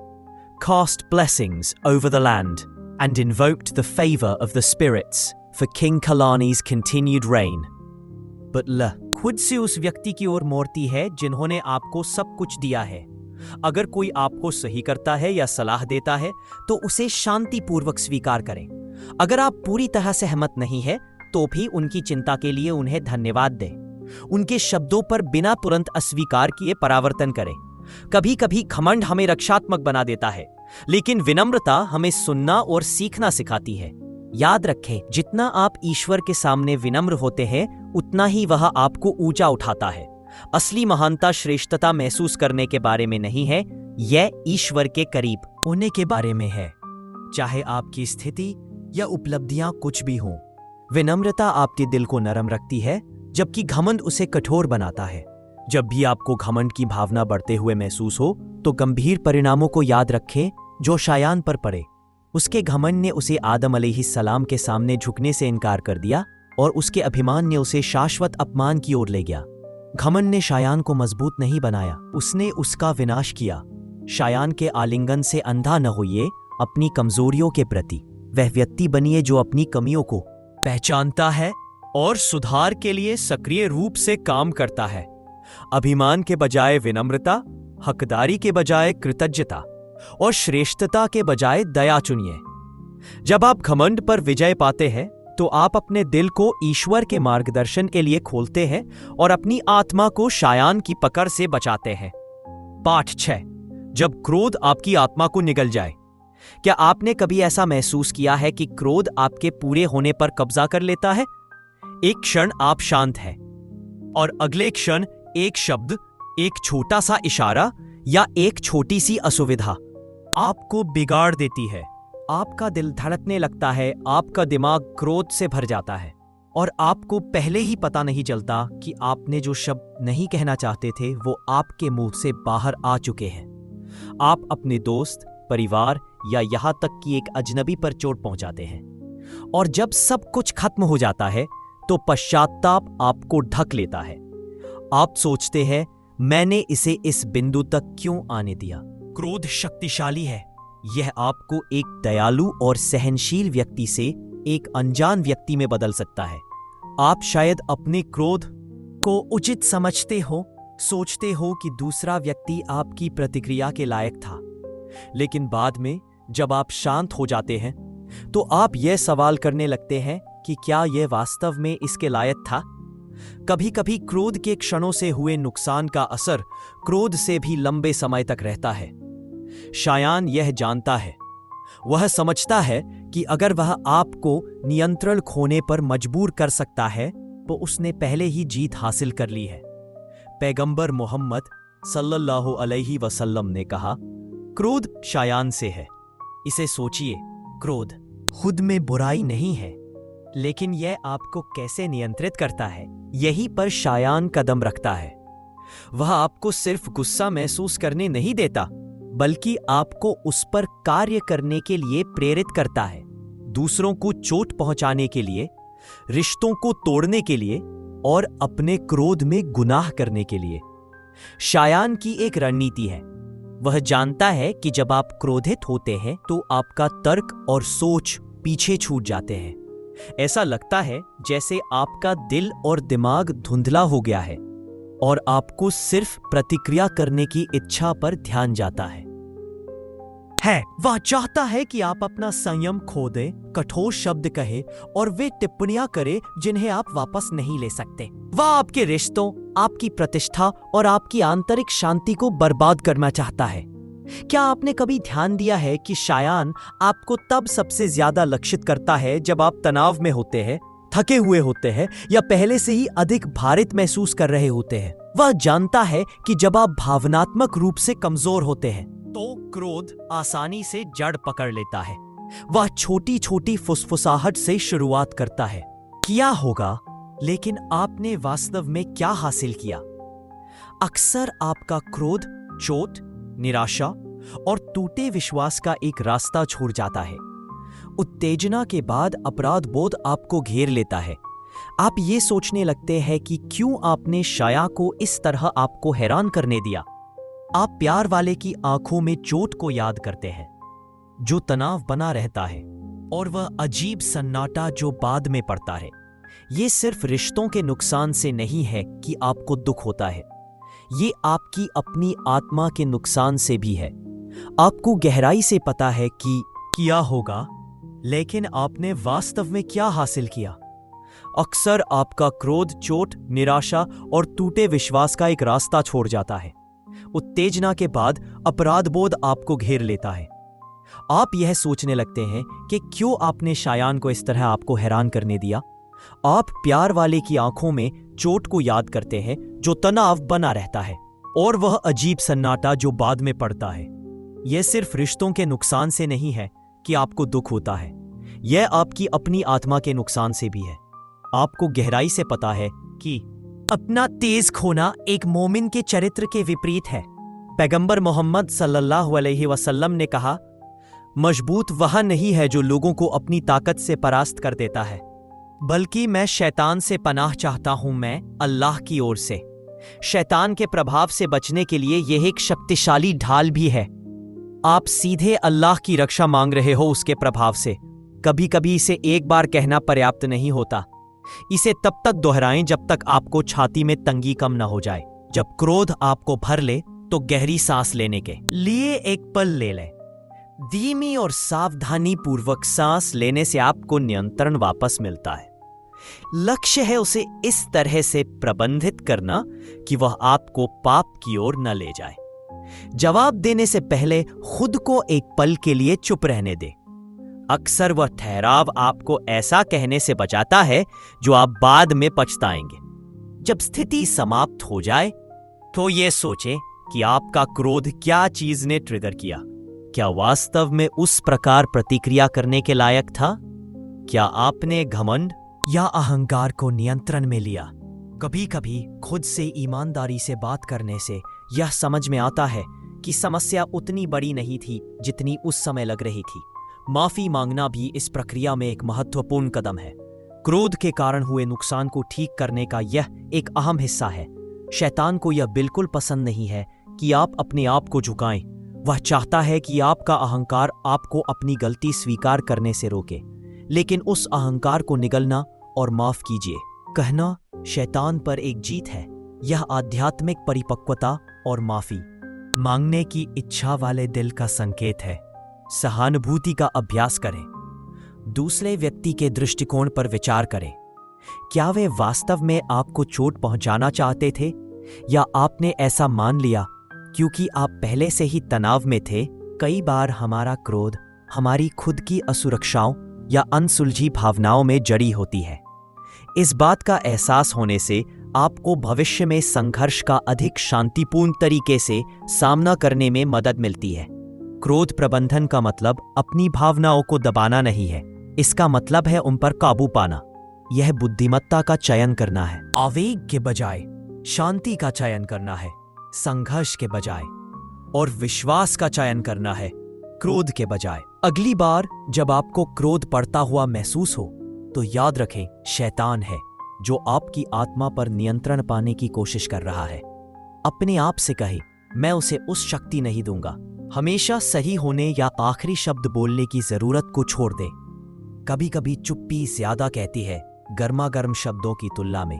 S1: cast blessings over the land, and invoked the favor of the spirits for King Kalani's continued reign. But खुद से उस व्यक्ति की ओर मोड़ती है जिन्होंने आपको सब कुछ दिया है। अगर कोई आपको सही करता है या सलाह देता है तो उसे शांतिपूर्वक स्वीकार करें। अगर आप पूरी तरह सहमत नहीं है तो भी उनकी चिंता के लिए उन्हें धन्यवाद दें। उनके शब्दों पर बिना तुरंत अस्वीकार किए परावर्तन करें। कभी कभी घमंड हमें रक्षात्मक बना देता है, लेकिन विनम्रता हमें सुनना और सीखना सिखाती है। याद रखें, जितना आप ईश्वर के सामने विनम्र होते हैं उतना ही वह आपको ऊंचा उठाता है। असली महानता श्रेष्ठता महसूस करने के बारे में नहीं है, यह ईश्वर के करीब होने के बारे में है, चाहे आपकी स्थिति या उपलब्धियां कुछ भी हों। विनम्रता आपके दिल को नरम रखती है, जबकि घमंड उसे कठोर बनाता है। जब भी आपको घमंड की भावना बढ़ते हुए महसूस हो तो गंभीर परिणामों को याद रखें जो शायान पर पड़े। उसके घमंड ने उसे आदम अलैहिस्सलाम के सामने झुकने से इनकार कर दिया और उसके अभिमान ने उसे शाश्वत अपमान की ओर ले गया। घमंड ने शायान को मजबूत नहीं बनाया, उसने उसका विनाश किया। शायान के आलिंगन से अंधा न होइए, अपनी कमजोरियों के प्रति वह व्यक्ति बनिए जो अपनी कमियों को पहचानता है और सुधार के लिए सक्रिय रूप से काम करता है। अभिमान के बजाय विनम्रता, हकदारी के बजाय कृतज्ञता और श्रेष्ठता के बजाय दया चुनिए। जब आप घमंड पर विजय पाते हैं तो आप अपने दिल को ईश्वर के मार्गदर्शन के लिए खोलते हैं और अपनी आत्मा को शायान की पकड़ से बचाते हैं। पाठ 6। जब क्रोध आपकी आत्मा को निगल जाए। क्या आपने कभी ऐसा महसूस किया है कि क्रोध आपके पूरे होने पर कब्जा कर लेता है? एक क्षण आप शांत हैं और अगले क्षण एक शब्द, एक छोटा सा इशारा या एक छोटी सी असुविधा आपको बिगाड़ देती है। आपका दिल धड़कने लगता है, आपका दिमाग क्रोध से भर जाता है और आपको पहले ही पता नहीं चलता कि आपने जो शब्द नहीं कहना चाहते थे वो आपके मुंह से बाहर आ चुके हैं। आप अपने दोस्त, परिवार या यहां तक कि एक अजनबी पर चोट पहुंचाते हैं और जब सब कुछ खत्म हो जाता है तो पश्चाताप आपको ढक लेता है। आप सोचते हैं, मैंने इसे इस बिंदु तक क्यों आने दिया? क्रोध शक्तिशाली है। यह आपको एक दयालु और सहनशील व्यक्ति से एक अनजान व्यक्ति में बदल सकता है। आप शायद अपने क्रोध को उचित समझते हो, सोचते हो कि दूसरा व्यक्ति आपकी प्रतिक्रिया के लायक था, लेकिन बाद में जब आप शांत हो जाते हैं तो आप यह सवाल करने लगते हैं कि क्या यह वास्तव में इसके लायक था? कभी कभी क्रोध के क्षणों से हुए नुकसान का असर क्रोध से भी लंबे समय तक रहता है। शायान यह जानता है, वह समझता है कि अगर वह आपको नियंत्रण खोने पर मजबूर कर सकता है तो उसने पहले ही जीत हासिल कर ली है। पैगंबर मोहम्मद सल्लल्लाहु अलैहि वसल्लम ने कहा, क्रोध शायान से है। इसे सोचिए, क्रोध खुद में बुराई नहीं है, लेकिन यह आपको कैसे नियंत्रित करता है, यही पर शायान कदम रखता है। वह आपको सिर्फ गुस्सा महसूस करने नहीं देता, बल्कि आपको उस पर कार्य करने के लिए प्रेरित करता है। दूसरों को चोट पहुंचाने के लिए, रिश्तों को तोड़ने के लिए और अपने क्रोध में गुनाह करने के लिए। शायान की एक रणनीति है। वह जानता है कि जब आप क्रोधित होते हैं तो आपका तर्क और सोच पीछे छूट जाते हैं। ऐसा लगता है जैसे आपका दिल और दिमाग धुंधला हो गया है और आपको सिर्फ प्रतिक्रिया करने की इच्छा पर ध्यान जाता है। वह चाहता है कि आप अपना संयम खो दें, कठोर शब्द कहे और वे टिप्पणियां करे जिन्हें आप वापस नहीं ले सकते। वह आपके रिश्तों, आपकी प्रतिष्ठा और आपकी आंतरिक शांति को बर्बाद करना चाहता है। क्या आपने कभी ध्यान दिया है कि शायान आपको तब सबसे ज्यादा लक्षित करता है जब आप तनाव में होते हैं, थके हुए होते हैं या पहले से ही अधिक भारित महसूस कर रहे होते हैं? वह जानता है कि जब आप भावनात्मक रूप से कमजोर होते हैं तो क्रोध आसानी से जड़ पकड़ लेता है। वह छोटी छोटी फुसफुसाहट से शुरुआत करता है, किया होगा, लेकिन आपने वास्तव में क्या हासिल किया? अक्सर आपका क्रोध चोट, निराशा और टूटे विश्वास का एक रास्ता छोड़ जाता है। उत्तेजना के बाद अपराध बोध आपको घेर लेता है। आप ये सोचने लगते हैं कि क्यों आपने शाया को इस तरह आपको हैरान करने दिया। आप प्यार वाले की आंखों में चोट को याद करते हैं जो तनाव बना रहता है, और वह अजीब सन्नाटा जो बाद में पड़ता है। ये सिर्फ रिश्तों के नुकसान से नहीं है कि आपको दुख होता है, ये आपकी अपनी आत्मा के नुकसान से भी है। आपको गहराई से पता है कि किया होगा, लेकिन आपने वास्तव में क्या हासिल किया? अक्सर आपका क्रोध चोट, निराशा और टूटे विश्वास का एक रास्ता छोड़ जाता है। उत्तेजना के बाद अपराध बोध आपको घेर लेता है। आप यह सोचने लगते हैं कि क्यों आपने शायान को इस तरह आपको हैरान करने दिया। आप प्यार वाले की आंखों में चोट को याद करते हैं जो तनाव बना रहता है, और वह अजीब सन्नाटा जो बाद में पड़ता है। यह सिर्फ रिश्तों के नुकसान से नहीं है कि आपको दुख होता है, यह आपकी अपनी आत्मा के नुकसान से भी है। आपको गहराई से पता है कि अपना तेज खोना एक मोमिन के चरित्र के विपरीत है। पैगंबर मोहम्मद सल्लल्लाहु अलैहि वसल्लम ने कहा, मजबूत वह नहीं है जो लोगों को अपनी ताकत से परास्त कर देता है, बल्कि मैं शैतान से पनाह चाहता हूं, मैं अल्लाह की ओर से। शैतान के प्रभाव से बचने के लिए यह एक शक्तिशाली ढाल भी है। आप सीधे अल्लाह की रक्षा मांग रहे हो उसके प्रभाव से। कभी कभी इसे एक बार कहना पर्याप्त नहीं होता। इसे तब तक दोहराएं जब तक आपको छाती में तंगी कम न हो जाए। जब क्रोध आपको भर ले तो गहरी सांस लेने के लिए एक पल ले लें। धीमी और सावधानी पूर्वक सांस लेने से आपको नियंत्रण वापस मिलता है। लक्ष्य है उसे इस तरह से प्रबंधित करना कि वह आपको पाप की ओर न ले जाए। जवाब देने से पहले खुद को एक पल के लिए चुप रहने दे। अक्सर वह ठहराव आपको ऐसा कहने से बचाता है जो आप बाद में पछताएंगे। जब स्थिति समाप्त हो जाए तो यह सोचें कि आपका क्रोध क्या चीज ने ट्रिगर किया। क्या वास्तव में उस प्रकार प्रतिक्रिया करने के लायक था? क्या आपने घमंड या अहंकार को नियंत्रण में लिया? कभी कभी खुद से ईमानदारी से बात करने से यह समझ में आता है कि समस्या उतनी बड़ी नहीं थी जितनी उस समय लग रही थी। माफी मांगना भी इस प्रक्रिया में एक महत्वपूर्ण कदम है। क्रोध के कारण हुए नुकसान को ठीक करने का यह एक अहम हिस्सा है। शैतान को यह बिल्कुल पसंद नहीं है कि आप अपने आप को झुकाएं। वह चाहता है कि आपका अहंकार आपको अपनी गलती स्वीकार करने से रोके, लेकिन उस अहंकार को निगलना और माफ कीजिए कहना शैतान पर एक जीत है। यह आध्यात्मिक परिपक्वता और माफी मांगने की इच्छा वाले दिल का संकेत है। सहानुभूति का अभ्यास करें। दूसरे व्यक्ति के दृष्टिकोण पर विचार करें। क्या वे वास्तव में आपको चोट पहुंचाना चाहते थे, या आपने ऐसा मान लिया क्योंकि आप पहले से ही तनाव में थे? कई बार हमारा क्रोध हमारी खुद की असुरक्षाओं या अनसुलझी भावनाओं में जड़ी होती है। इस बात का एहसास होने से आपको भविष्य में संघर्ष का अधिक शांतिपूर्ण तरीके से सामना करने में मदद मिलती है। क्रोध प्रबंधन का मतलब अपनी भावनाओं को दबाना नहीं है, इसका मतलब है उन पर काबू पाना। यह बुद्धिमत्ता का चयन करना है। आवेग के बजाय शांति का चयन करना है संघर्ष के बजाय, और विश्वास का चयन करना है क्रोध के बजाय। अगली बार जब आपको क्रोध पड़ता हुआ महसूस हो तो याद रखें, शैतान है जो आपकी आत्मा पर नियंत्रण पाने की कोशिश कर रहा है। अपने आप से कहे, मैं उसे उस शक्ति नहीं दूंगा। हमेशा सही होने या आखिरी शब्द बोलने की जरूरत को छोड़ दे। कभी कभी चुप्पी ज्यादा कहती है गर्मागर्म शब्दों की तुलना में।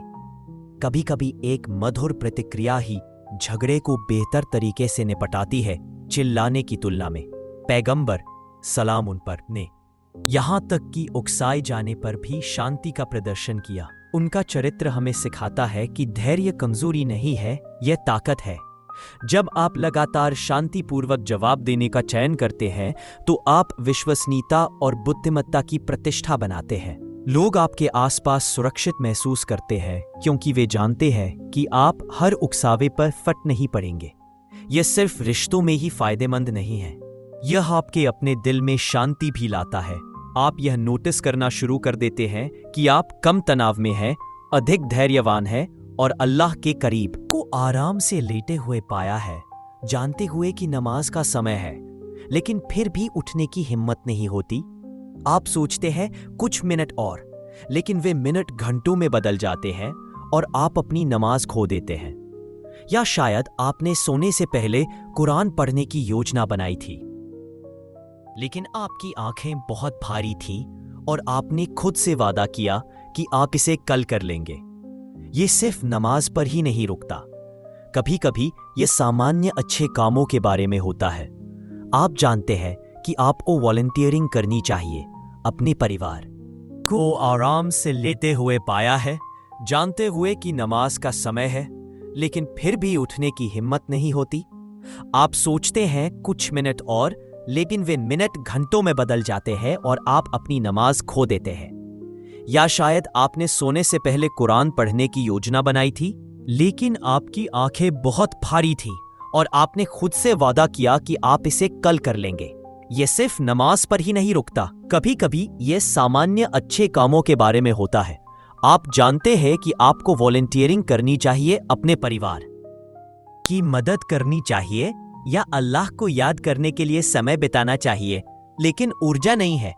S1: कभी कभी एक मधुर प्रतिक्रिया ही झगड़े को बेहतर तरीके से निपटाती है चिल्लाने की तुलना में। पैगंबर सलाम उन पर ने यहां तक कि उकसाए जाने पर भी शांति का प्रदर्शन किया। उनका चरित्र हमें सिखाता है कि धैर्य कमजोरी नहीं है, यह ताकत है। जब आप लगातार शांतिपूर्वक जवाब देने का चयन करते हैं तो आप विश्वसनीयता और बुद्धिमत्ता की प्रतिष्ठा बनाते हैं। लोग आपके आसपास सुरक्षित महसूस करते हैं क्योंकि वे जानते हैं कि आप हर उकसावे पर फट नहीं पड़ेंगे। यह सिर्फ रिश्तों में ही फायदेमंद नहीं है, यह आपके अपने दिल में शांति भी लाता है। आप यह नोटिस करना शुरू कर देते हैं कि आप कम तनाव में हैं, अधिक धैर्यवान हैं और अल्लाह के करीब को आराम से लेटे हुए पाया है, जानते हुए कि नमाज का समय है, लेकिन फिर भी उठने की हिम्मत नहीं होती। आप सोचते हैं कुछ मिनट और, लेकिन वे मिनट घंटों में बदल जाते हैं और आप अपनी नमाज खो देते हैं। या शायद आपने सोने से पहले कुरान पढ़ने की योजना बनाई थी, लेकिन आपकी आंखें बहुत भारी थीं और आपने खुद से वादा किया कि आप इसे कल कर लेंगे। ये सिर्फ नमाज पर ही नहीं रुकता, कभी कभी ये सामान्य अच्छे कामों के बारे में होता है। आप जानते हैं कि आपको वॉलंटियरिंग करनी चाहिए, अपने परिवार को आराम से लेते हुए पाया है, जानते हुए कि नमाज का समय है, लेकिन फिर भी उठने की हिम्मत नहीं होती। आप सोचते हैं कुछ मिनट और, लेकिन वे मिनट घंटों में बदल जाते हैं और आप अपनी नमाज खो देते हैं। या शायद आपने सोने से पहले कुरान पढ़ने की योजना बनाई थी, लेकिन आपकी आंखें बहुत भारी थीं और आपने खुद से वादा किया कि आप इसे कल कर लेंगे। यह सिर्फ नमाज पर ही नहीं रुकता, कभी कभी यह सामान्य अच्छे कामों के बारे में होता है। आप जानते हैं कि आपको वॉलंटियरिंग करनी चाहिए, अपने परिवार की मदद करनी चाहिए या अल्लाह को याद करने के लिए समय बिताना चाहिए, लेकिन ऊर्जा नहीं है।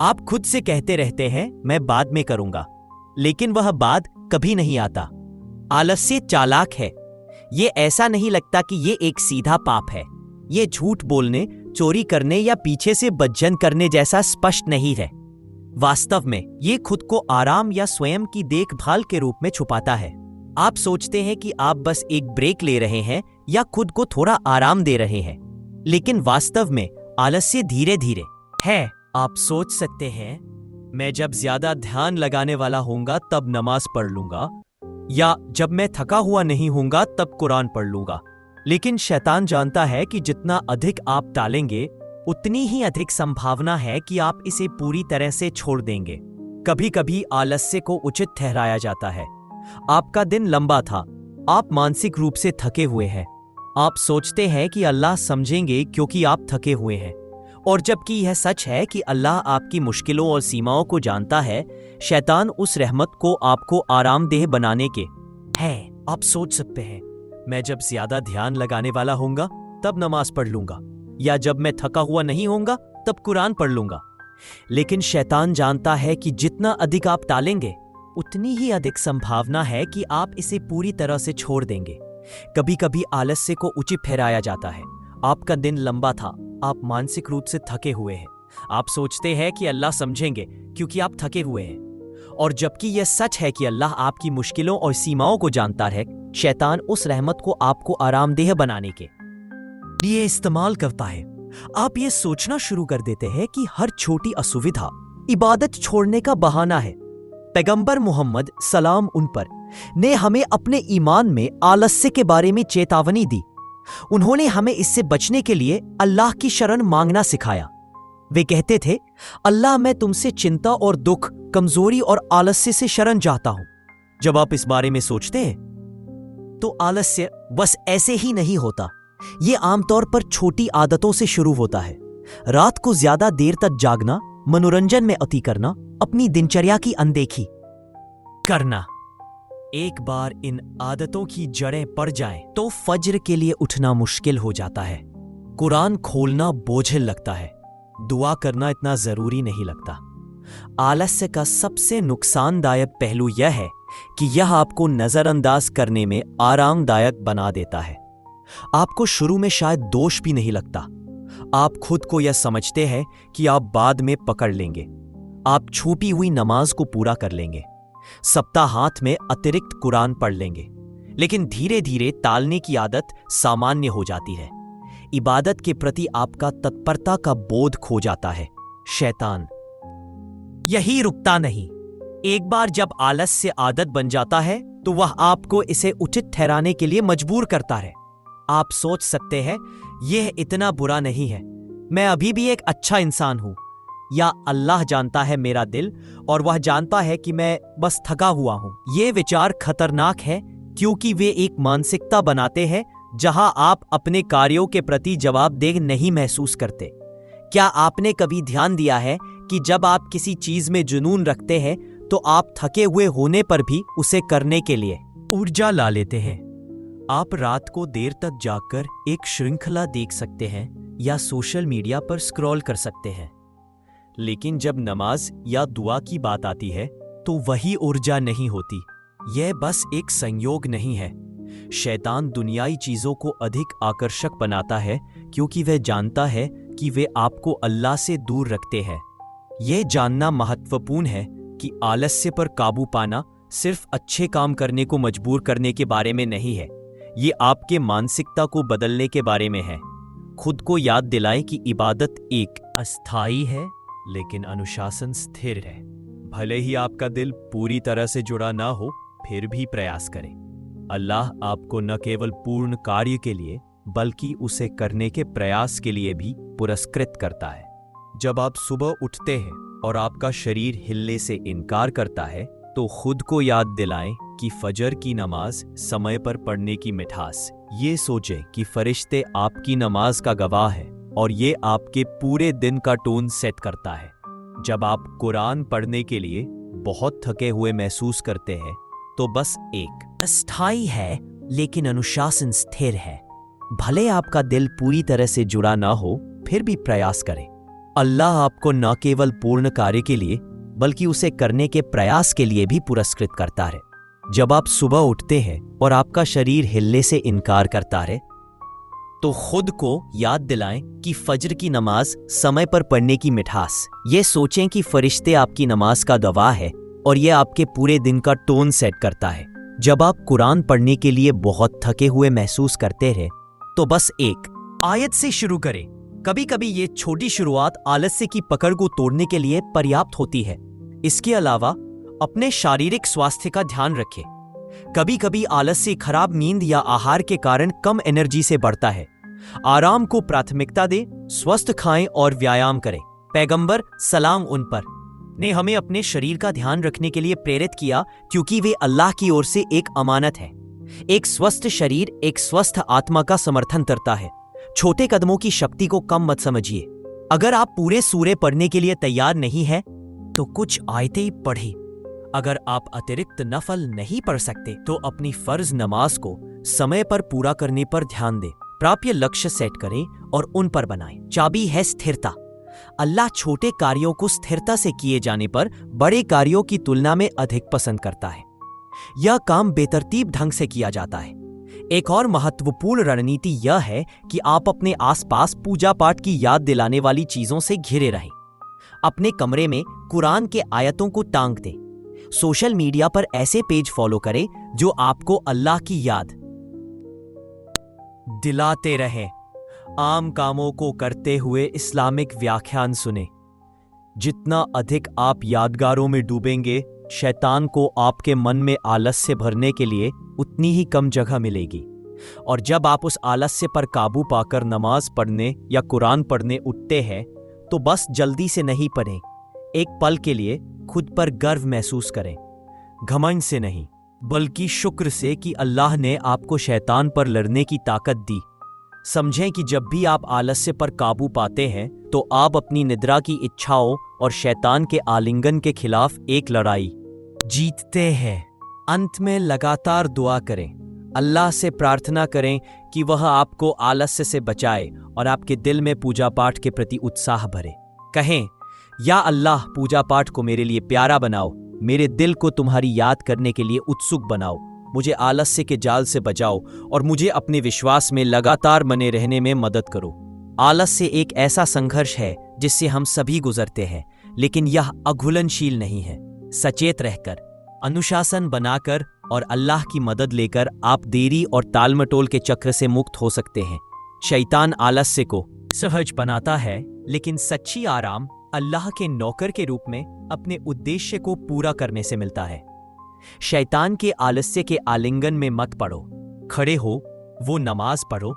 S1: आप खुद से कहते रहते हैं मैं बाद में करूंगा, लेकिन वह बाद कभी नहीं आता। आलस्य चालाक है। ये ऐसा नहीं लगता कि ये एक सीधा पाप है। ये झूठ बोलने, चोरी करने या पीछे से बदजन करने जैसा स्पष्ट नहीं है। वास्तव में ये खुद को आराम या स्वयं की देखभाल के रूप में छुपाता है। आप सोचते हैं कि आप बस एक ब्रेक ले रहे हैं या खुद को थोड़ा आराम दे रहे हैं, लेकिन वास्तव में आलस्य धीरे धीरे है। आप सोच सकते हैं मैं जब ज्यादा ध्यान लगाने वाला होऊंगा तब नमाज पढ़ लूंगा, या जब मैं थका हुआ नहीं होऊंगा तब कुरान पढ़ लूंगा। लेकिन शैतान जानता है कि जितना अधिक आप टालेंगे, उतनी ही अधिक संभावना है कि आप इसे पूरी तरह से छोड़ देंगे। कभी कभी आलस्य को उचित ठहराया जाता है। आपका दिन लंबा था, आप मानसिक रूप से थके हुए हैं। आप सोचते हैं कि अल्लाह समझेंगे क्योंकि आप थके हुए हैं, और जबकि यह सच है कि अल्लाह आपकी मुश्किलों और सीमाओं को जानता है, शैतान उस रहमत को आपको आरामदेह बनाने के है। आप सोच सकते हैं मैं जब ज्यादा ध्यान लगाने वाला होऊंगा तब नमाज पढ़ लूंगा, या जब मैं थका हुआ नहीं होऊंगा तब कुरान पढ़ लूंगा। लेकिन शैतान जानता है कि जितना अधिक आप टालेंगे, उतनी ही अधिक संभावना है कि आप इसे पूरी तरह से छोड़ देंगे। कभी कभी आलस्य को उचित ठहराया जाता है। आपका दिन लंबा था, आप मानसिक रूप से थके हुए हैं। आप सोचते हैं कि अल्लाह समझेंगे क्योंकि आप थके हुए हैं, और जबकि यह सच है कि अल्लाह आपकी मुश्किलों और सीमाओं को जानता है, शैतान उस रहमत को आपको आरामदेह बनाने के लिए इस्तेमाल करता है। आप ये सोचना शुरू कर देते हैं कि हर छोटी असुविधा इबादत छोड़ने का बहाना है। पैगंबर मोहम्मद सलाम उन पर ने हमें अपने ईमान में आलस्य के बारे में चेतावनी दी। उन्होंने हमें इससे बचने के लिए अल्लाह की शरण मांगना सिखाया। वे कहते थे, अल्लाह मैं तुमसे चिंता और दुख, कमजोरी और आलस्य से शरण चाहता हूं। जब आप इस बारे में सोचते हैं तो आलस्य बस ऐसे ही नहीं होता। ये आमतौर पर छोटी आदतों से शुरू होता है। रात को ज्यादा देर तक जागना, मनोरंजन में अति करना, अपनी दिनचर्या की अनदेखी करना, एक बार इन आदतों की जड़ें पड़ जाएं, तो फज्र के लिए उठना मुश्किल हो जाता है। कुरान खोलना बोझिल लगता है, दुआ करना इतना जरूरी नहीं लगता। आलस्य का सबसे नुकसानदायक पहलू यह है कि यह आपको नजरअंदाज करने में आरामदायक बना देता है। आपको शुरू में शायद दोष भी नहीं लगता। आप खुद को यह समझते हैं कि आप बाद में पकड़ लेंगे। आप छूटी हुई नमाज को पूरा कर लेंगे, सप्ताहांत में अतिरिक्त कुरान पढ़ लेंगे। लेकिन धीरे धीरे टालने की आदत सामान्य हो जाती है। इबादत के प्रति आपका तत्परता का बोध खो जाता है। शैतान यही रुकता नहीं। एक बार जब आलस्य आदत बन जाता है तो वह आपको इसे उचित ठहराने के लिए मजबूर करता है। आप सोच सकते हैं यह इतना बुरा नहीं है, मैं अभी भी एक अच्छा इंसान हूं, या अल्लाह जानता है मेरा दिल और वह जानता है कि मैं बस थका हुआ हूं। ये विचार खतरनाक है क्योंकि वे एक मानसिकता बनाते हैं जहां आप अपने कार्यों के प्रति जवाबदेह नहीं महसूस करते। क्या आपने कभी ध्यान दिया है कि जब आप किसी चीज में जुनून रखते हैं तो आप थके हुए होने पर भी उसे करने के लिए ऊर्जा ला लेते हैं। आप रात को देर तक जागकर एक श्रृंखला देख सकते हैं या सोशल मीडिया पर स्क्रॉल कर सकते हैं, लेकिन जब नमाज या दुआ की बात आती है तो वही ऊर्जा नहीं होती। यह बस एक संयोग नहीं है। शैतान दुनियाई चीजों को अधिक आकर्षक बनाता है क्योंकि वह जानता है कि वे आपको अल्लाह से दूर रखते हैं। यह जानना महत्वपूर्ण है कि आलस्य पर काबू पाना सिर्फ अच्छे काम करने को मजबूर करने के बारे में नहीं है, ये आपके मानसिकता को बदलने के बारे में है। खुद को याद दिलाएं कि इबादत एक अस्थायी है लेकिन अनुशासन स्थिर है। भले ही आपका दिल पूरी तरह से जुड़ा ना हो, फिर भी प्रयास करें। अल्लाह आपको न केवल पूर्ण कार्य के लिए बल्कि उसे करने के प्रयास के लिए भी पुरस्कृत करता है। जब आप सुबह उठते हैं और आपका शरीर हिलने से इनकार करता है तो खुद को याद दिलाएं कि फजर की नमाज समय पर पढ़ने की मिठास। ये सोचें कि फरिश्ते आपकी नमाज का गवाह है और ये आपके पूरे दिन का टोन सेट करता है। जब आप कुरान पढ़ने के लिए बहुत थके हुए महसूस करते हैं तो बस एक अस्थाई है लेकिन अनुशासन स्थिर है। भले आपका दिल पूरी तरह से जुड़ा ना हो, फिर भी प्रयास करें। अल्लाह आपको न केवल पूर्ण कार्य के लिए बल्कि उसे करने के प्रयास के लिए भी पुरस्कृत करता है। जब आप सुबह उठते हैं और आपका शरीर हिलने से इनकार करता है तो खुद को याद दिलाएं कि फज्र की नमाज समय पर पढ़ने की मिठास। ये सोचें कि फरिश्ते आपकी नमाज का गवाह है और यह आपके पूरे दिन का टोन सेट करता है। जब आप कुरान पढ़ने के लिए बहुत थके हुए महसूस करते हैं तो बस एक आयत से शुरू करें। कभी कभी ये छोटी शुरुआत आलस्य की पकड़ को तोड़ने के लिए पर्याप्त होती है। इसके अलावा अपने शारीरिक स्वास्थ्य का ध्यान रखें। कभी कभी आलस्य खराब नींद या आहार के कारण कम एनर्जी से बढ़ता है। आराम को प्राथमिकता दें, स्वस्थ खाएं और व्यायाम करें। पैगंबर सलाम उन पर ने हमें अपने शरीर का ध्यान रखने के लिए प्रेरित किया क्योंकि वे अल्लाह की ओर से एक अमानत है। एक स्वस्थ शरीर एक स्वस्थ आत्मा का समर्थन करता है। छोटे कदमों की शक्ति को कम मत समझिए। अगर आप पूरे सूरे पढ़ने के लिए तैयार नहीं है तो कुछ आयतें पढ़ें। अगर आप अतिरिक्त नफल नहीं पढ़ सकते तो अपनी फर्ज नमाज को समय पर पूरा करने पर ध्यान दें। प्राप्य लक्ष्य सेट करें और उन पर बनाएं। चाबी है स्थिरता। अल्लाह छोटे कार्यों को स्थिरता से किए जाने पर बड़े कार्यों की तुलना में अधिक पसंद करता है। यह काम बेतरतीब ढंग से किया जाता है। एक और महत्वपूर्ण रणनीति यह है कि आप अपने आसपास पूजा पाठ की याद दिलाने वाली चीजों से घिरे रहें। अपने कमरे में कुरान के आयतों को टांग दें। सोशल मीडिया पर ऐसे पेज फॉलो करें जो आपको अल्लाह की याद दिलाते रहें। आम कामों को करते हुए इस्लामिक व्याख्यान सुने। जितना अधिक आप यादगारों में डूबेंगे, शैतान को आपके मन में आलस्य भरने के लिए उतनी ही कम जगह मिलेगी। और जब आप उस आलस्य पर काबू पाकर नमाज पढ़ने या कुरान पढ़ने उठते हैं तो बस जल्दी से नहीं पढ़ें। एक पल के लिए खुद पर गर्व महसूस करें, घमंड से नहीं बल्कि शुक्र से कि अल्लाह ने आपको शैतान पर लड़ने की ताकत दी। समझें कि जब भी आप आलस्य पर काबू पाते हैं तो आप अपनी निद्रा की इच्छाओं और शैतान के आलिंगन के खिलाफ एक लड़ाई जीतते हैं। अंत में लगातार दुआ करें, अल्लाह से प्रार्थना करें कि वह आपको आलस्य से बचाए और आपके दिल में पूजा पाठ के प्रति उत्साह भरे। कहें, या अल्लाह, पूजा पाठ को मेरे लिए प्यारा बनाओ, मेरे दिल को तुम्हारी याद करने के लिए उत्सुक बनाओ, मुझे आलस्य के जाल से बचाओ और मुझे अपने विश्वास में लगातार बने रहने में मदद करो। आलस्य एक ऐसा संघर्ष है जिससे हम सभी गुजरते हैं, लेकिन यह अघुलनशील नहीं है। सचेत रहकर, अनुशासन बनाकर और अल्लाह की मदद लेकर आप देरी और टालमटोल के चक्र से मुक्त हो सकते हैं। शैतान आलस्य को सहज बनाता है, लेकिन सच्ची आराम अल्लाह के नौकर के रूप में अपने उद्देश्य को पूरा करने से मिलता है। शैतान के आलस्य के आलिंगन में मत पड़ो। खड़े हो, वो नमाज पढ़ो,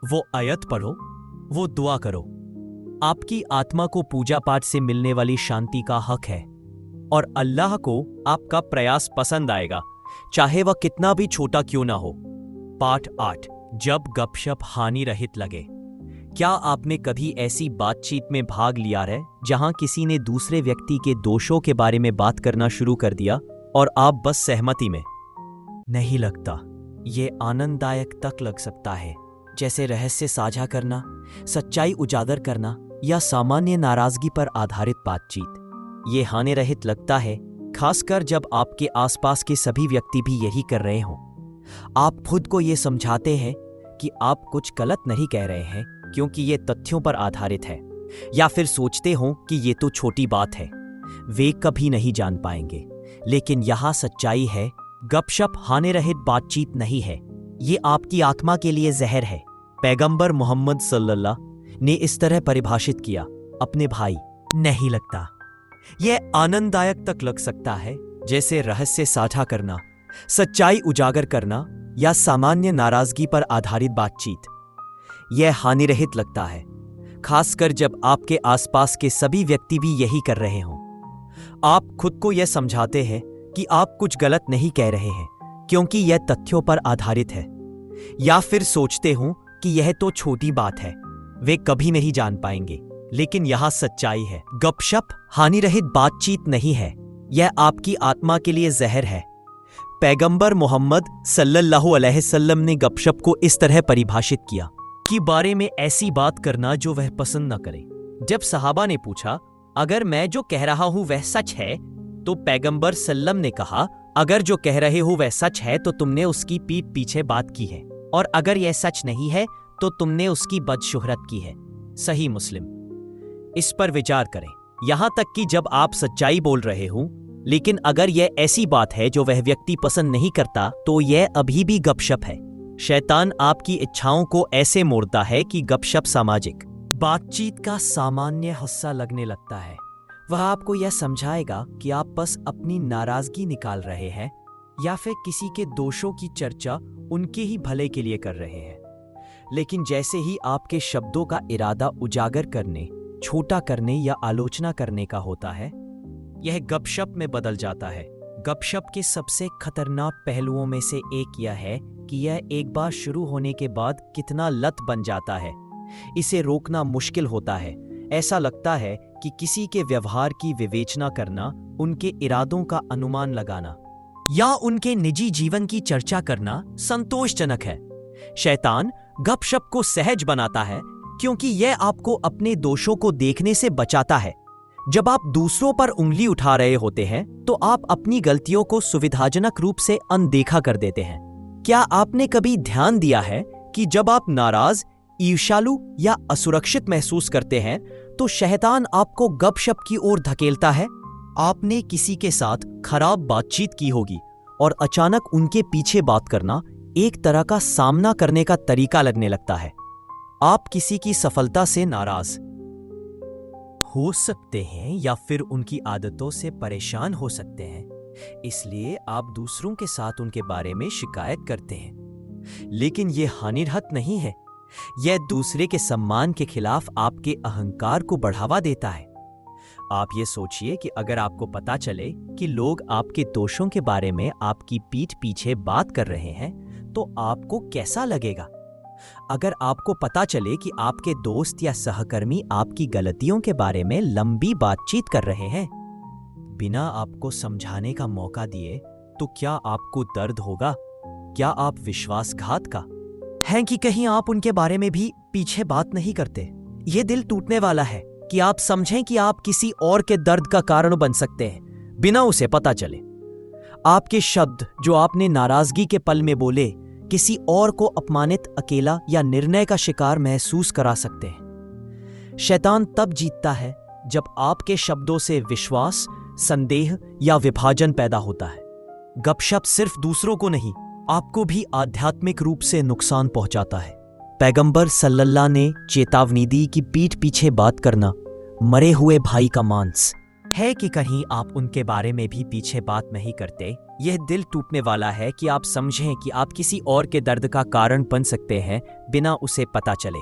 S1: वो आयत पढ़ो, वो दुआ करो। आपकी आत्मा को पूजा पाठ से मिलने वाली शांति का हक है और अल्लाह को आपका प्रयास पसंद आएगा, चाहे वह कितना भी छोटा क्यों ना हो। पाठ 8, जब गपशप हानि रहित लगे। क्या आपने कभी ऐसी बातचीत में भाग लिया है जहां किसी ने दूसरे व्यक्ति के दोषों के बारे में बात करना शुरू कर दिया और आप बस सहमति में? नहीं लगता। ये आनंददायक तक लग सकता है, जैसे रहस्य साझा करना, सच्चाई उजागर करना या सामान्य नाराजगी पर आधारित बातचीत। ये हानि रहित लगता है, खासकर जब आपके आसपास के सभी व्यक्ति भी यही कर रहे हों। आप खुद को ये समझाते हैं कि आप कुछ गलत नहीं कह रहे हैं क्योंकि ये तथ्यों पर आधारित है, या फिर सोचते हो कि ये तो छोटी बात है, वे कभी नहीं जान पाएंगे। लेकिन यहां सच्चाई है, गपशप हानि रहित बातचीत नहीं है, ये आपकी आत्मा के लिए जहर है। पैगंबर मोहम्मद सल्लल्लाहु ने इस तरह परिभाषित किया, अपने भाई। नहीं लगता। यह आनंददायक तक लग सकता है, जैसे रहस्य साझा करना, सच्चाई उजागर करना या सामान्य नाराजगी पर आधारित बातचीत। यह हानि रहित लगता है, खासकर जब आपके आसपास के सभी व्यक्ति भी यही कर रहे हों। आप खुद को यह समझाते हैं कि आप कुछ गलत नहीं कह रहे हैं क्योंकि यह तथ्यों पर आधारित है, या फिर सोचते हो कि यह तो छोटी बात है, वे कभी नहीं जान पाएंगे। लेकिन यहां सच्चाई है, गपशप हानि रहित बातचीत नहीं है, यह आपकी आत्मा के लिए जहर है। पैगंबर मोहम्मद सल्लल्लाहु अलैहि वसल्लम ने गपशप को इस तरह परिभाषित किया कि बारे में ऐसी बात करना जो वह पसंद न करे। जब सहाबा ने पूछा, अगर मैं जो कह रहा हूं वह सच है, तो पैगंबर सल्लम ने कहा, अगर जो कह रहे हो वह सच है तो तुमने उसकी पीठ पीछे बात की है, और अगर यह सच नहीं है तो तुमने उसकी बदशुहरत की है। सही मुस्लिम। इस पर विचार करें, यहां तक कि जब आप सच्चाई बोल रहे हो, लेकिन अगर यह ऐसी बात है जो वह व्यक्ति पसंद नहीं करता, तो यह अभी भी गपशप है। शैतान आपकी इच्छाओं को ऐसे मोड़ता है कि गपशप सामाजिक बातचीत का सामान्य हिस्सा लगने लगता है। वह आपको यह समझाएगा कि आप बस अपनी नाराजगी निकाल रहे हैं या फिर किसी के दोषों की चर्चा उनके ही भले के लिए कर रहे हैं। लेकिन जैसे ही आपके शब्दों का इरादा उजागर करने, छोटा करने या आलोचना करने का होता है, यह गपशप में बदल जाता है। गपशप के सबसे खतरनाक पहलुओं में से एक यह है कि यह एक बार शुरू होने के बाद कितना लत बन जाता है। इसे रोकना मुश्किल होता है। ऐसा लगता है कि किसी के व्यवहार की विवेचना करना, उनके इरादों का अनुमान लगाना या उनके निजी जीवन की चर्चा करना संतोषजनक है। शैतान गपशप को सहज बनाता है क्योंकि यह आपको अपने दोषों को देखने से बचाता है। जब आप दूसरों पर उंगली उठा रहे होते हैं तो आप अपनी गलतियों को सुविधाजनक रूप से अनदेखा कर देते हैं। क्या आपने कभी ध्यान दिया है कि जब आप नाराज, ईर्ष्यालु या असुरक्षित महसूस करते हैं तो शैतान आपको गपशप की ओर धकेलता है? आपने किसी के साथ खराब बातचीत की होगी और अचानक उनके पीछे बात करना एक तरह का सामना करने का तरीका लगने लगता है। आप किसी की सफलता से नाराज हो सकते हैं या फिर उनकी आदतों से परेशान हो सकते हैं, इसलिए आप दूसरों के साथ उनके बारे में शिकायत करते हैं। लेकिन यह हानिरहित नहीं है, यह दूसरे के सम्मान के खिलाफ आपके अहंकार को बढ़ावा देता है। आप ये सोचिए कि अगर आपको पता चले कि लोग आपके दोषों के बारे में आपकी पीठ पीछे बात कर रहे हैं तो आपको कैसा लगेगा? अगर आपको पता चले कि आपके दोस्त या सहकर्मी आपकी गलतियों के बारे में लंबी बातचीत कर रहे हैं बिना आपको समझाने का मौका दिए, तो क्या आपको दर्द होगा? क्या आप विश्वासघात का हैं कि कहीं आप उनके बारे में भी पीछे बात नहीं करते? ये दिल टूटने वाला है कि आप समझें कि आप किसी और के दर्द का कारण बन सकते हैं बिना उसे पता चले। आपके शब्द जो आपने नाराजगी के पल में बोले किसी और को अपमानित, अकेला या निर्णय का शिकार महसूस करा सकते हैं। शैतान तब जीतता है जब आपके शब्दों से विश्वास, संदेह या विभाजन पैदा होता है। गपशप सिर्फ दूसरों को नहीं, आपको भी आध्यात्मिक रूप से नुकसान पहुंचाता है। पैगंबर सल्लल्लाहु ने चेतावनी दी कि पीठ पीछे बात करना मरे हुए भाई का मांस है कि कहीं आप उनके बारे में भी पीछे बात नहीं करते। यह दिल टूटने वाला है कि आप समझें कि आप किसी और के दर्द का कारण बन सकते हैं बिना उसे पता चले।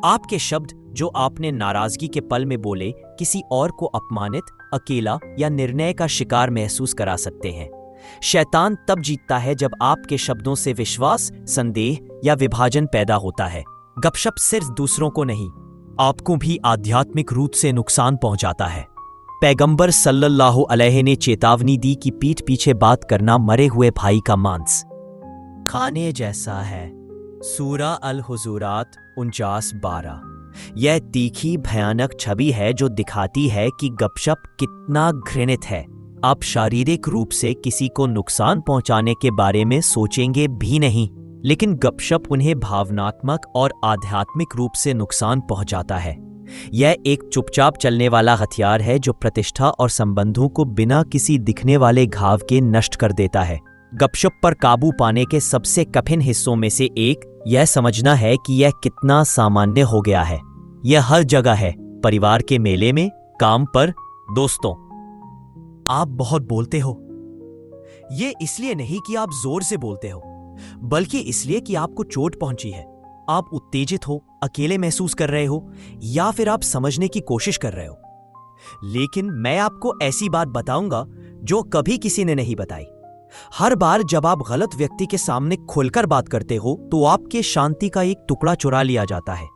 S1: आपके शब्द जो आपने नाराजगी के पल में बोले किसी और को अपमानित, अकेला या निर्णय का शिकार महसूस करा सकते हैं। शैतान तब जीतता है जब आपके शब्दों से विश्वास, संदेह या विभाजन पैदा होता है। गपशप सिर्फ दूसरों को नहीं, आपको भी आध्यात्मिक रूप से नुकसान पहुंचाता है। पैगंबर सल्लल्लाहु अलैहि ने चेतावनी दी कि पीठ पीछे बात करना मरे हुए भाई का मांस खाने जैसा है। सूरा अल हुजुरात 49:12। यह तीखी, भयानक छवि है जो दिखाती है कि गपशप कितना घृणित है। आप शारीरिक रूप से किसी को नुकसान पहुंचाने के बारे में सोचेंगे भी नहीं, लेकिन गपशप उन्हें भावनात्मक और आध्यात्मिक रूप से नुकसान पहुंचाता है। यह एक चुपचाप चलने वाला हथियार है जो प्रतिष्ठा और संबंधों को बिना किसी दिखने वाले घाव के नष्ट कर देता है। गपशप पर काबू पाने के सबसे कठिन हिस्सों में से एक यह समझना है कि यह कितना सामान्य हो गया है। यह हर जगह है, परिवार के मेले में, काम पर, दोस्तों। आप बहुत बोलते हो। यह इसलिए नहीं कि आप जोर से बोलते हो, बल्कि इसलिए कि आपको चोट पहुंची है। आप उत्तेजित हो, अकेले महसूस कर रहे हो, या फिर आप समझने की कोशिश कर रहे हो। लेकिन मैं आपको ऐसी बात बताऊंगा जो कभी किसी ने नहीं बताई। हर बार जब आप गलत व्यक्ति के सामने खुलकर बात करते हो तो आपके शांति का एक टुकड़ा चुरा लिया जाता है।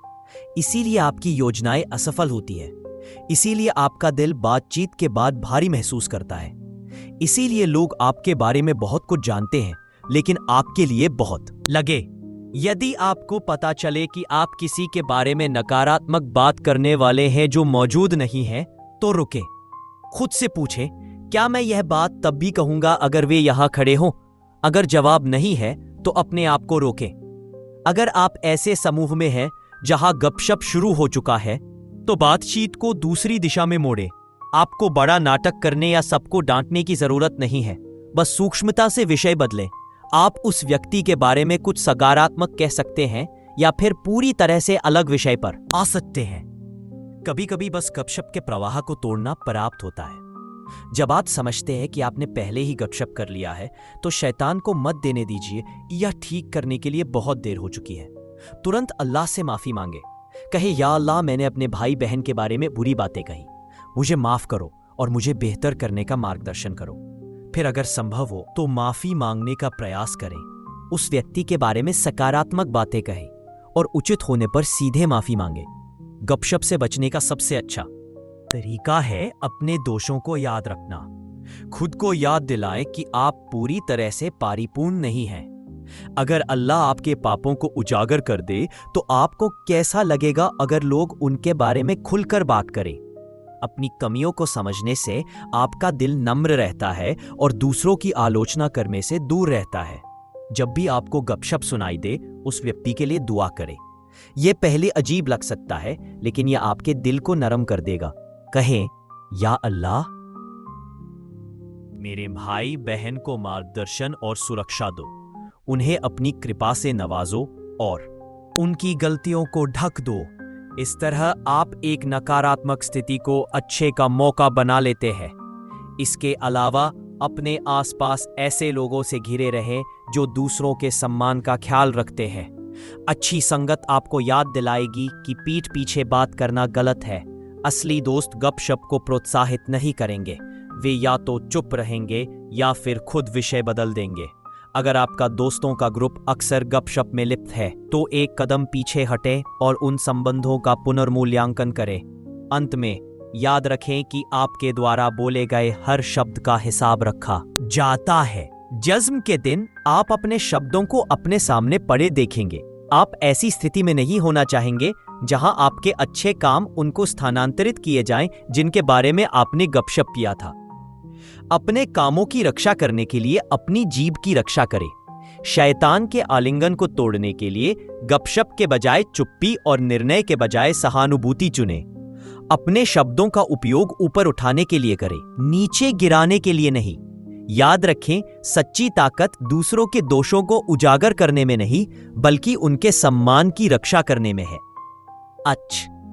S1: इसीलिए आपकी योजनाएं असफल होती है। इसीलिए आपका दिल बातचीत के बाद भारी महसूस करता है। इसीलिए लोग आपके बारे में बहुत कुछ जानते हैं, लेकिन आपके लिए बहुत लगे। यदि आपको पता चले कि आप किसी के बारे में नकारात्मक बात करने वाले हैं जो मौजूद नहीं है, तो रुके। खुद से पूछें, क्या मैं यह बात तब भी कहूंगा अगर वे यहां खड़े हों? अगर जवाब नहीं है तो अपने आप को रोकें। अगर आप ऐसे समूह में हैं जहां गपशप शुरू हो चुका है, तो बातचीत को दूसरी दिशा में मोड़े। आपको बड़ा नाटक करने या सबको डांटने की जरूरत नहीं है। बस सूक्ष्मता से विषय बदलें। आप उस व्यक्ति के बारे में कुछ सकारात्मक कह सकते हैं या फिर पूरी तरह से अलग विषय पर आ सकते हैं। कभी कभी बस गपशप के प्रवाह को तोड़ना पर्याप्त होता है। जब आप समझते हैं कि आपने पहले ही गपशप कर लिया है, तो शैतान को मत देने दीजिए। यह ठीक करने के लिए बहुत देर हो चुकी है। तुरंत अल्लाह से माफी मांगे। कहे, या अल्लाह, मैंने अपने भाई बहन के बारे में बुरी बातें कही, मुझे माफ करो और मुझे बेहतर करने का मार्गदर्शन करो। फिर अगर संभव हो तो माफी मांगने का प्रयास करें। उस व्यक्ति के बारे में सकारात्मक बातें कहें और उचित होने पर सीधे माफी मांगे। गपशप से बचने का सबसे अच्छा तरीका है अपने दोषों को याद रखना। खुद को याद दिलाएं कि आप पूरी तरह से परिपूर्ण नहीं हैं। अगर अल्लाह आपके पापों को उजागर कर दे तो आपको कैसा लगेगा अगर लोग उनके बारे में खुलकर बात करें? अपनी कमियों को समझने से आपका दिल नम्र रहता है और दूसरों की आलोचना करने से दूर रहता है। जब भी आपको गपशप सुनाई दे, उस व्यक्ति के लिए दुआ करें। यह पहले अजीब लग सकता है, लेकिन यह आपके दिल को नरम कर देगा। कहें, या अल्लाह, मेरे भाई बहन को मार्गदर्शन और सुरक्षा दो, उन्हें अपनी कृपा से नवाजो और उनकी गलतियों को ढक दो। इस तरह आप एक नकारात्मक स्थिति को अच्छे का मौका बना लेते हैं। इसके अलावा अपने आसपास ऐसे लोगों से घिरे रहें जो दूसरों के सम्मान का ख्याल रखते हैं। अच्छी संगत आपको याद दिलाएगी कि पीठ पीछे बात करना गलत है। असली दोस्त गपशप को प्रोत्साहित नहीं करेंगे। वे या तो चुप रहेंगे या फिर खुद विषय बदल देंगे। अगर आपका दोस्तों का ग्रुप अक्सर गपशप में लिप्त है, तो एक कदम पीछे हटें और उन संबंधों का पुनर्मूल्यांकन करें। अंत में याद रखें कि आपके द्वारा बोले गए हर शब्द का हिसाब रखा जाता है। जज्म के दिन आप अपने शब्दों को अपने सामने पड़े देखेंगे। आप ऐसी स्थिति में नहीं होना चाहेंगे जहां आपके अच्छे काम उनको स्थानांतरित किए जाएं जिनके बारे में आपने गपशप किया था। अपने कामों की रक्षा करने के लिए अपनी जीभ की रक्षा करें। शैतान के आलिंगन को तोड़ने के लिए गपशप के बजाय चुप्पी और निर्णय के बजाय सहानुभूति चुनें। अपने शब्दों का उपयोग ऊपर उठाने के लिए करें, नीचे गिराने के लिए नहीं। याद रखें, सच्ची ताकत दूसरों के दोषों को उजागर करने में नहीं, बल्कि उनके सम्मान की रक्षा करने में है। अच्छा,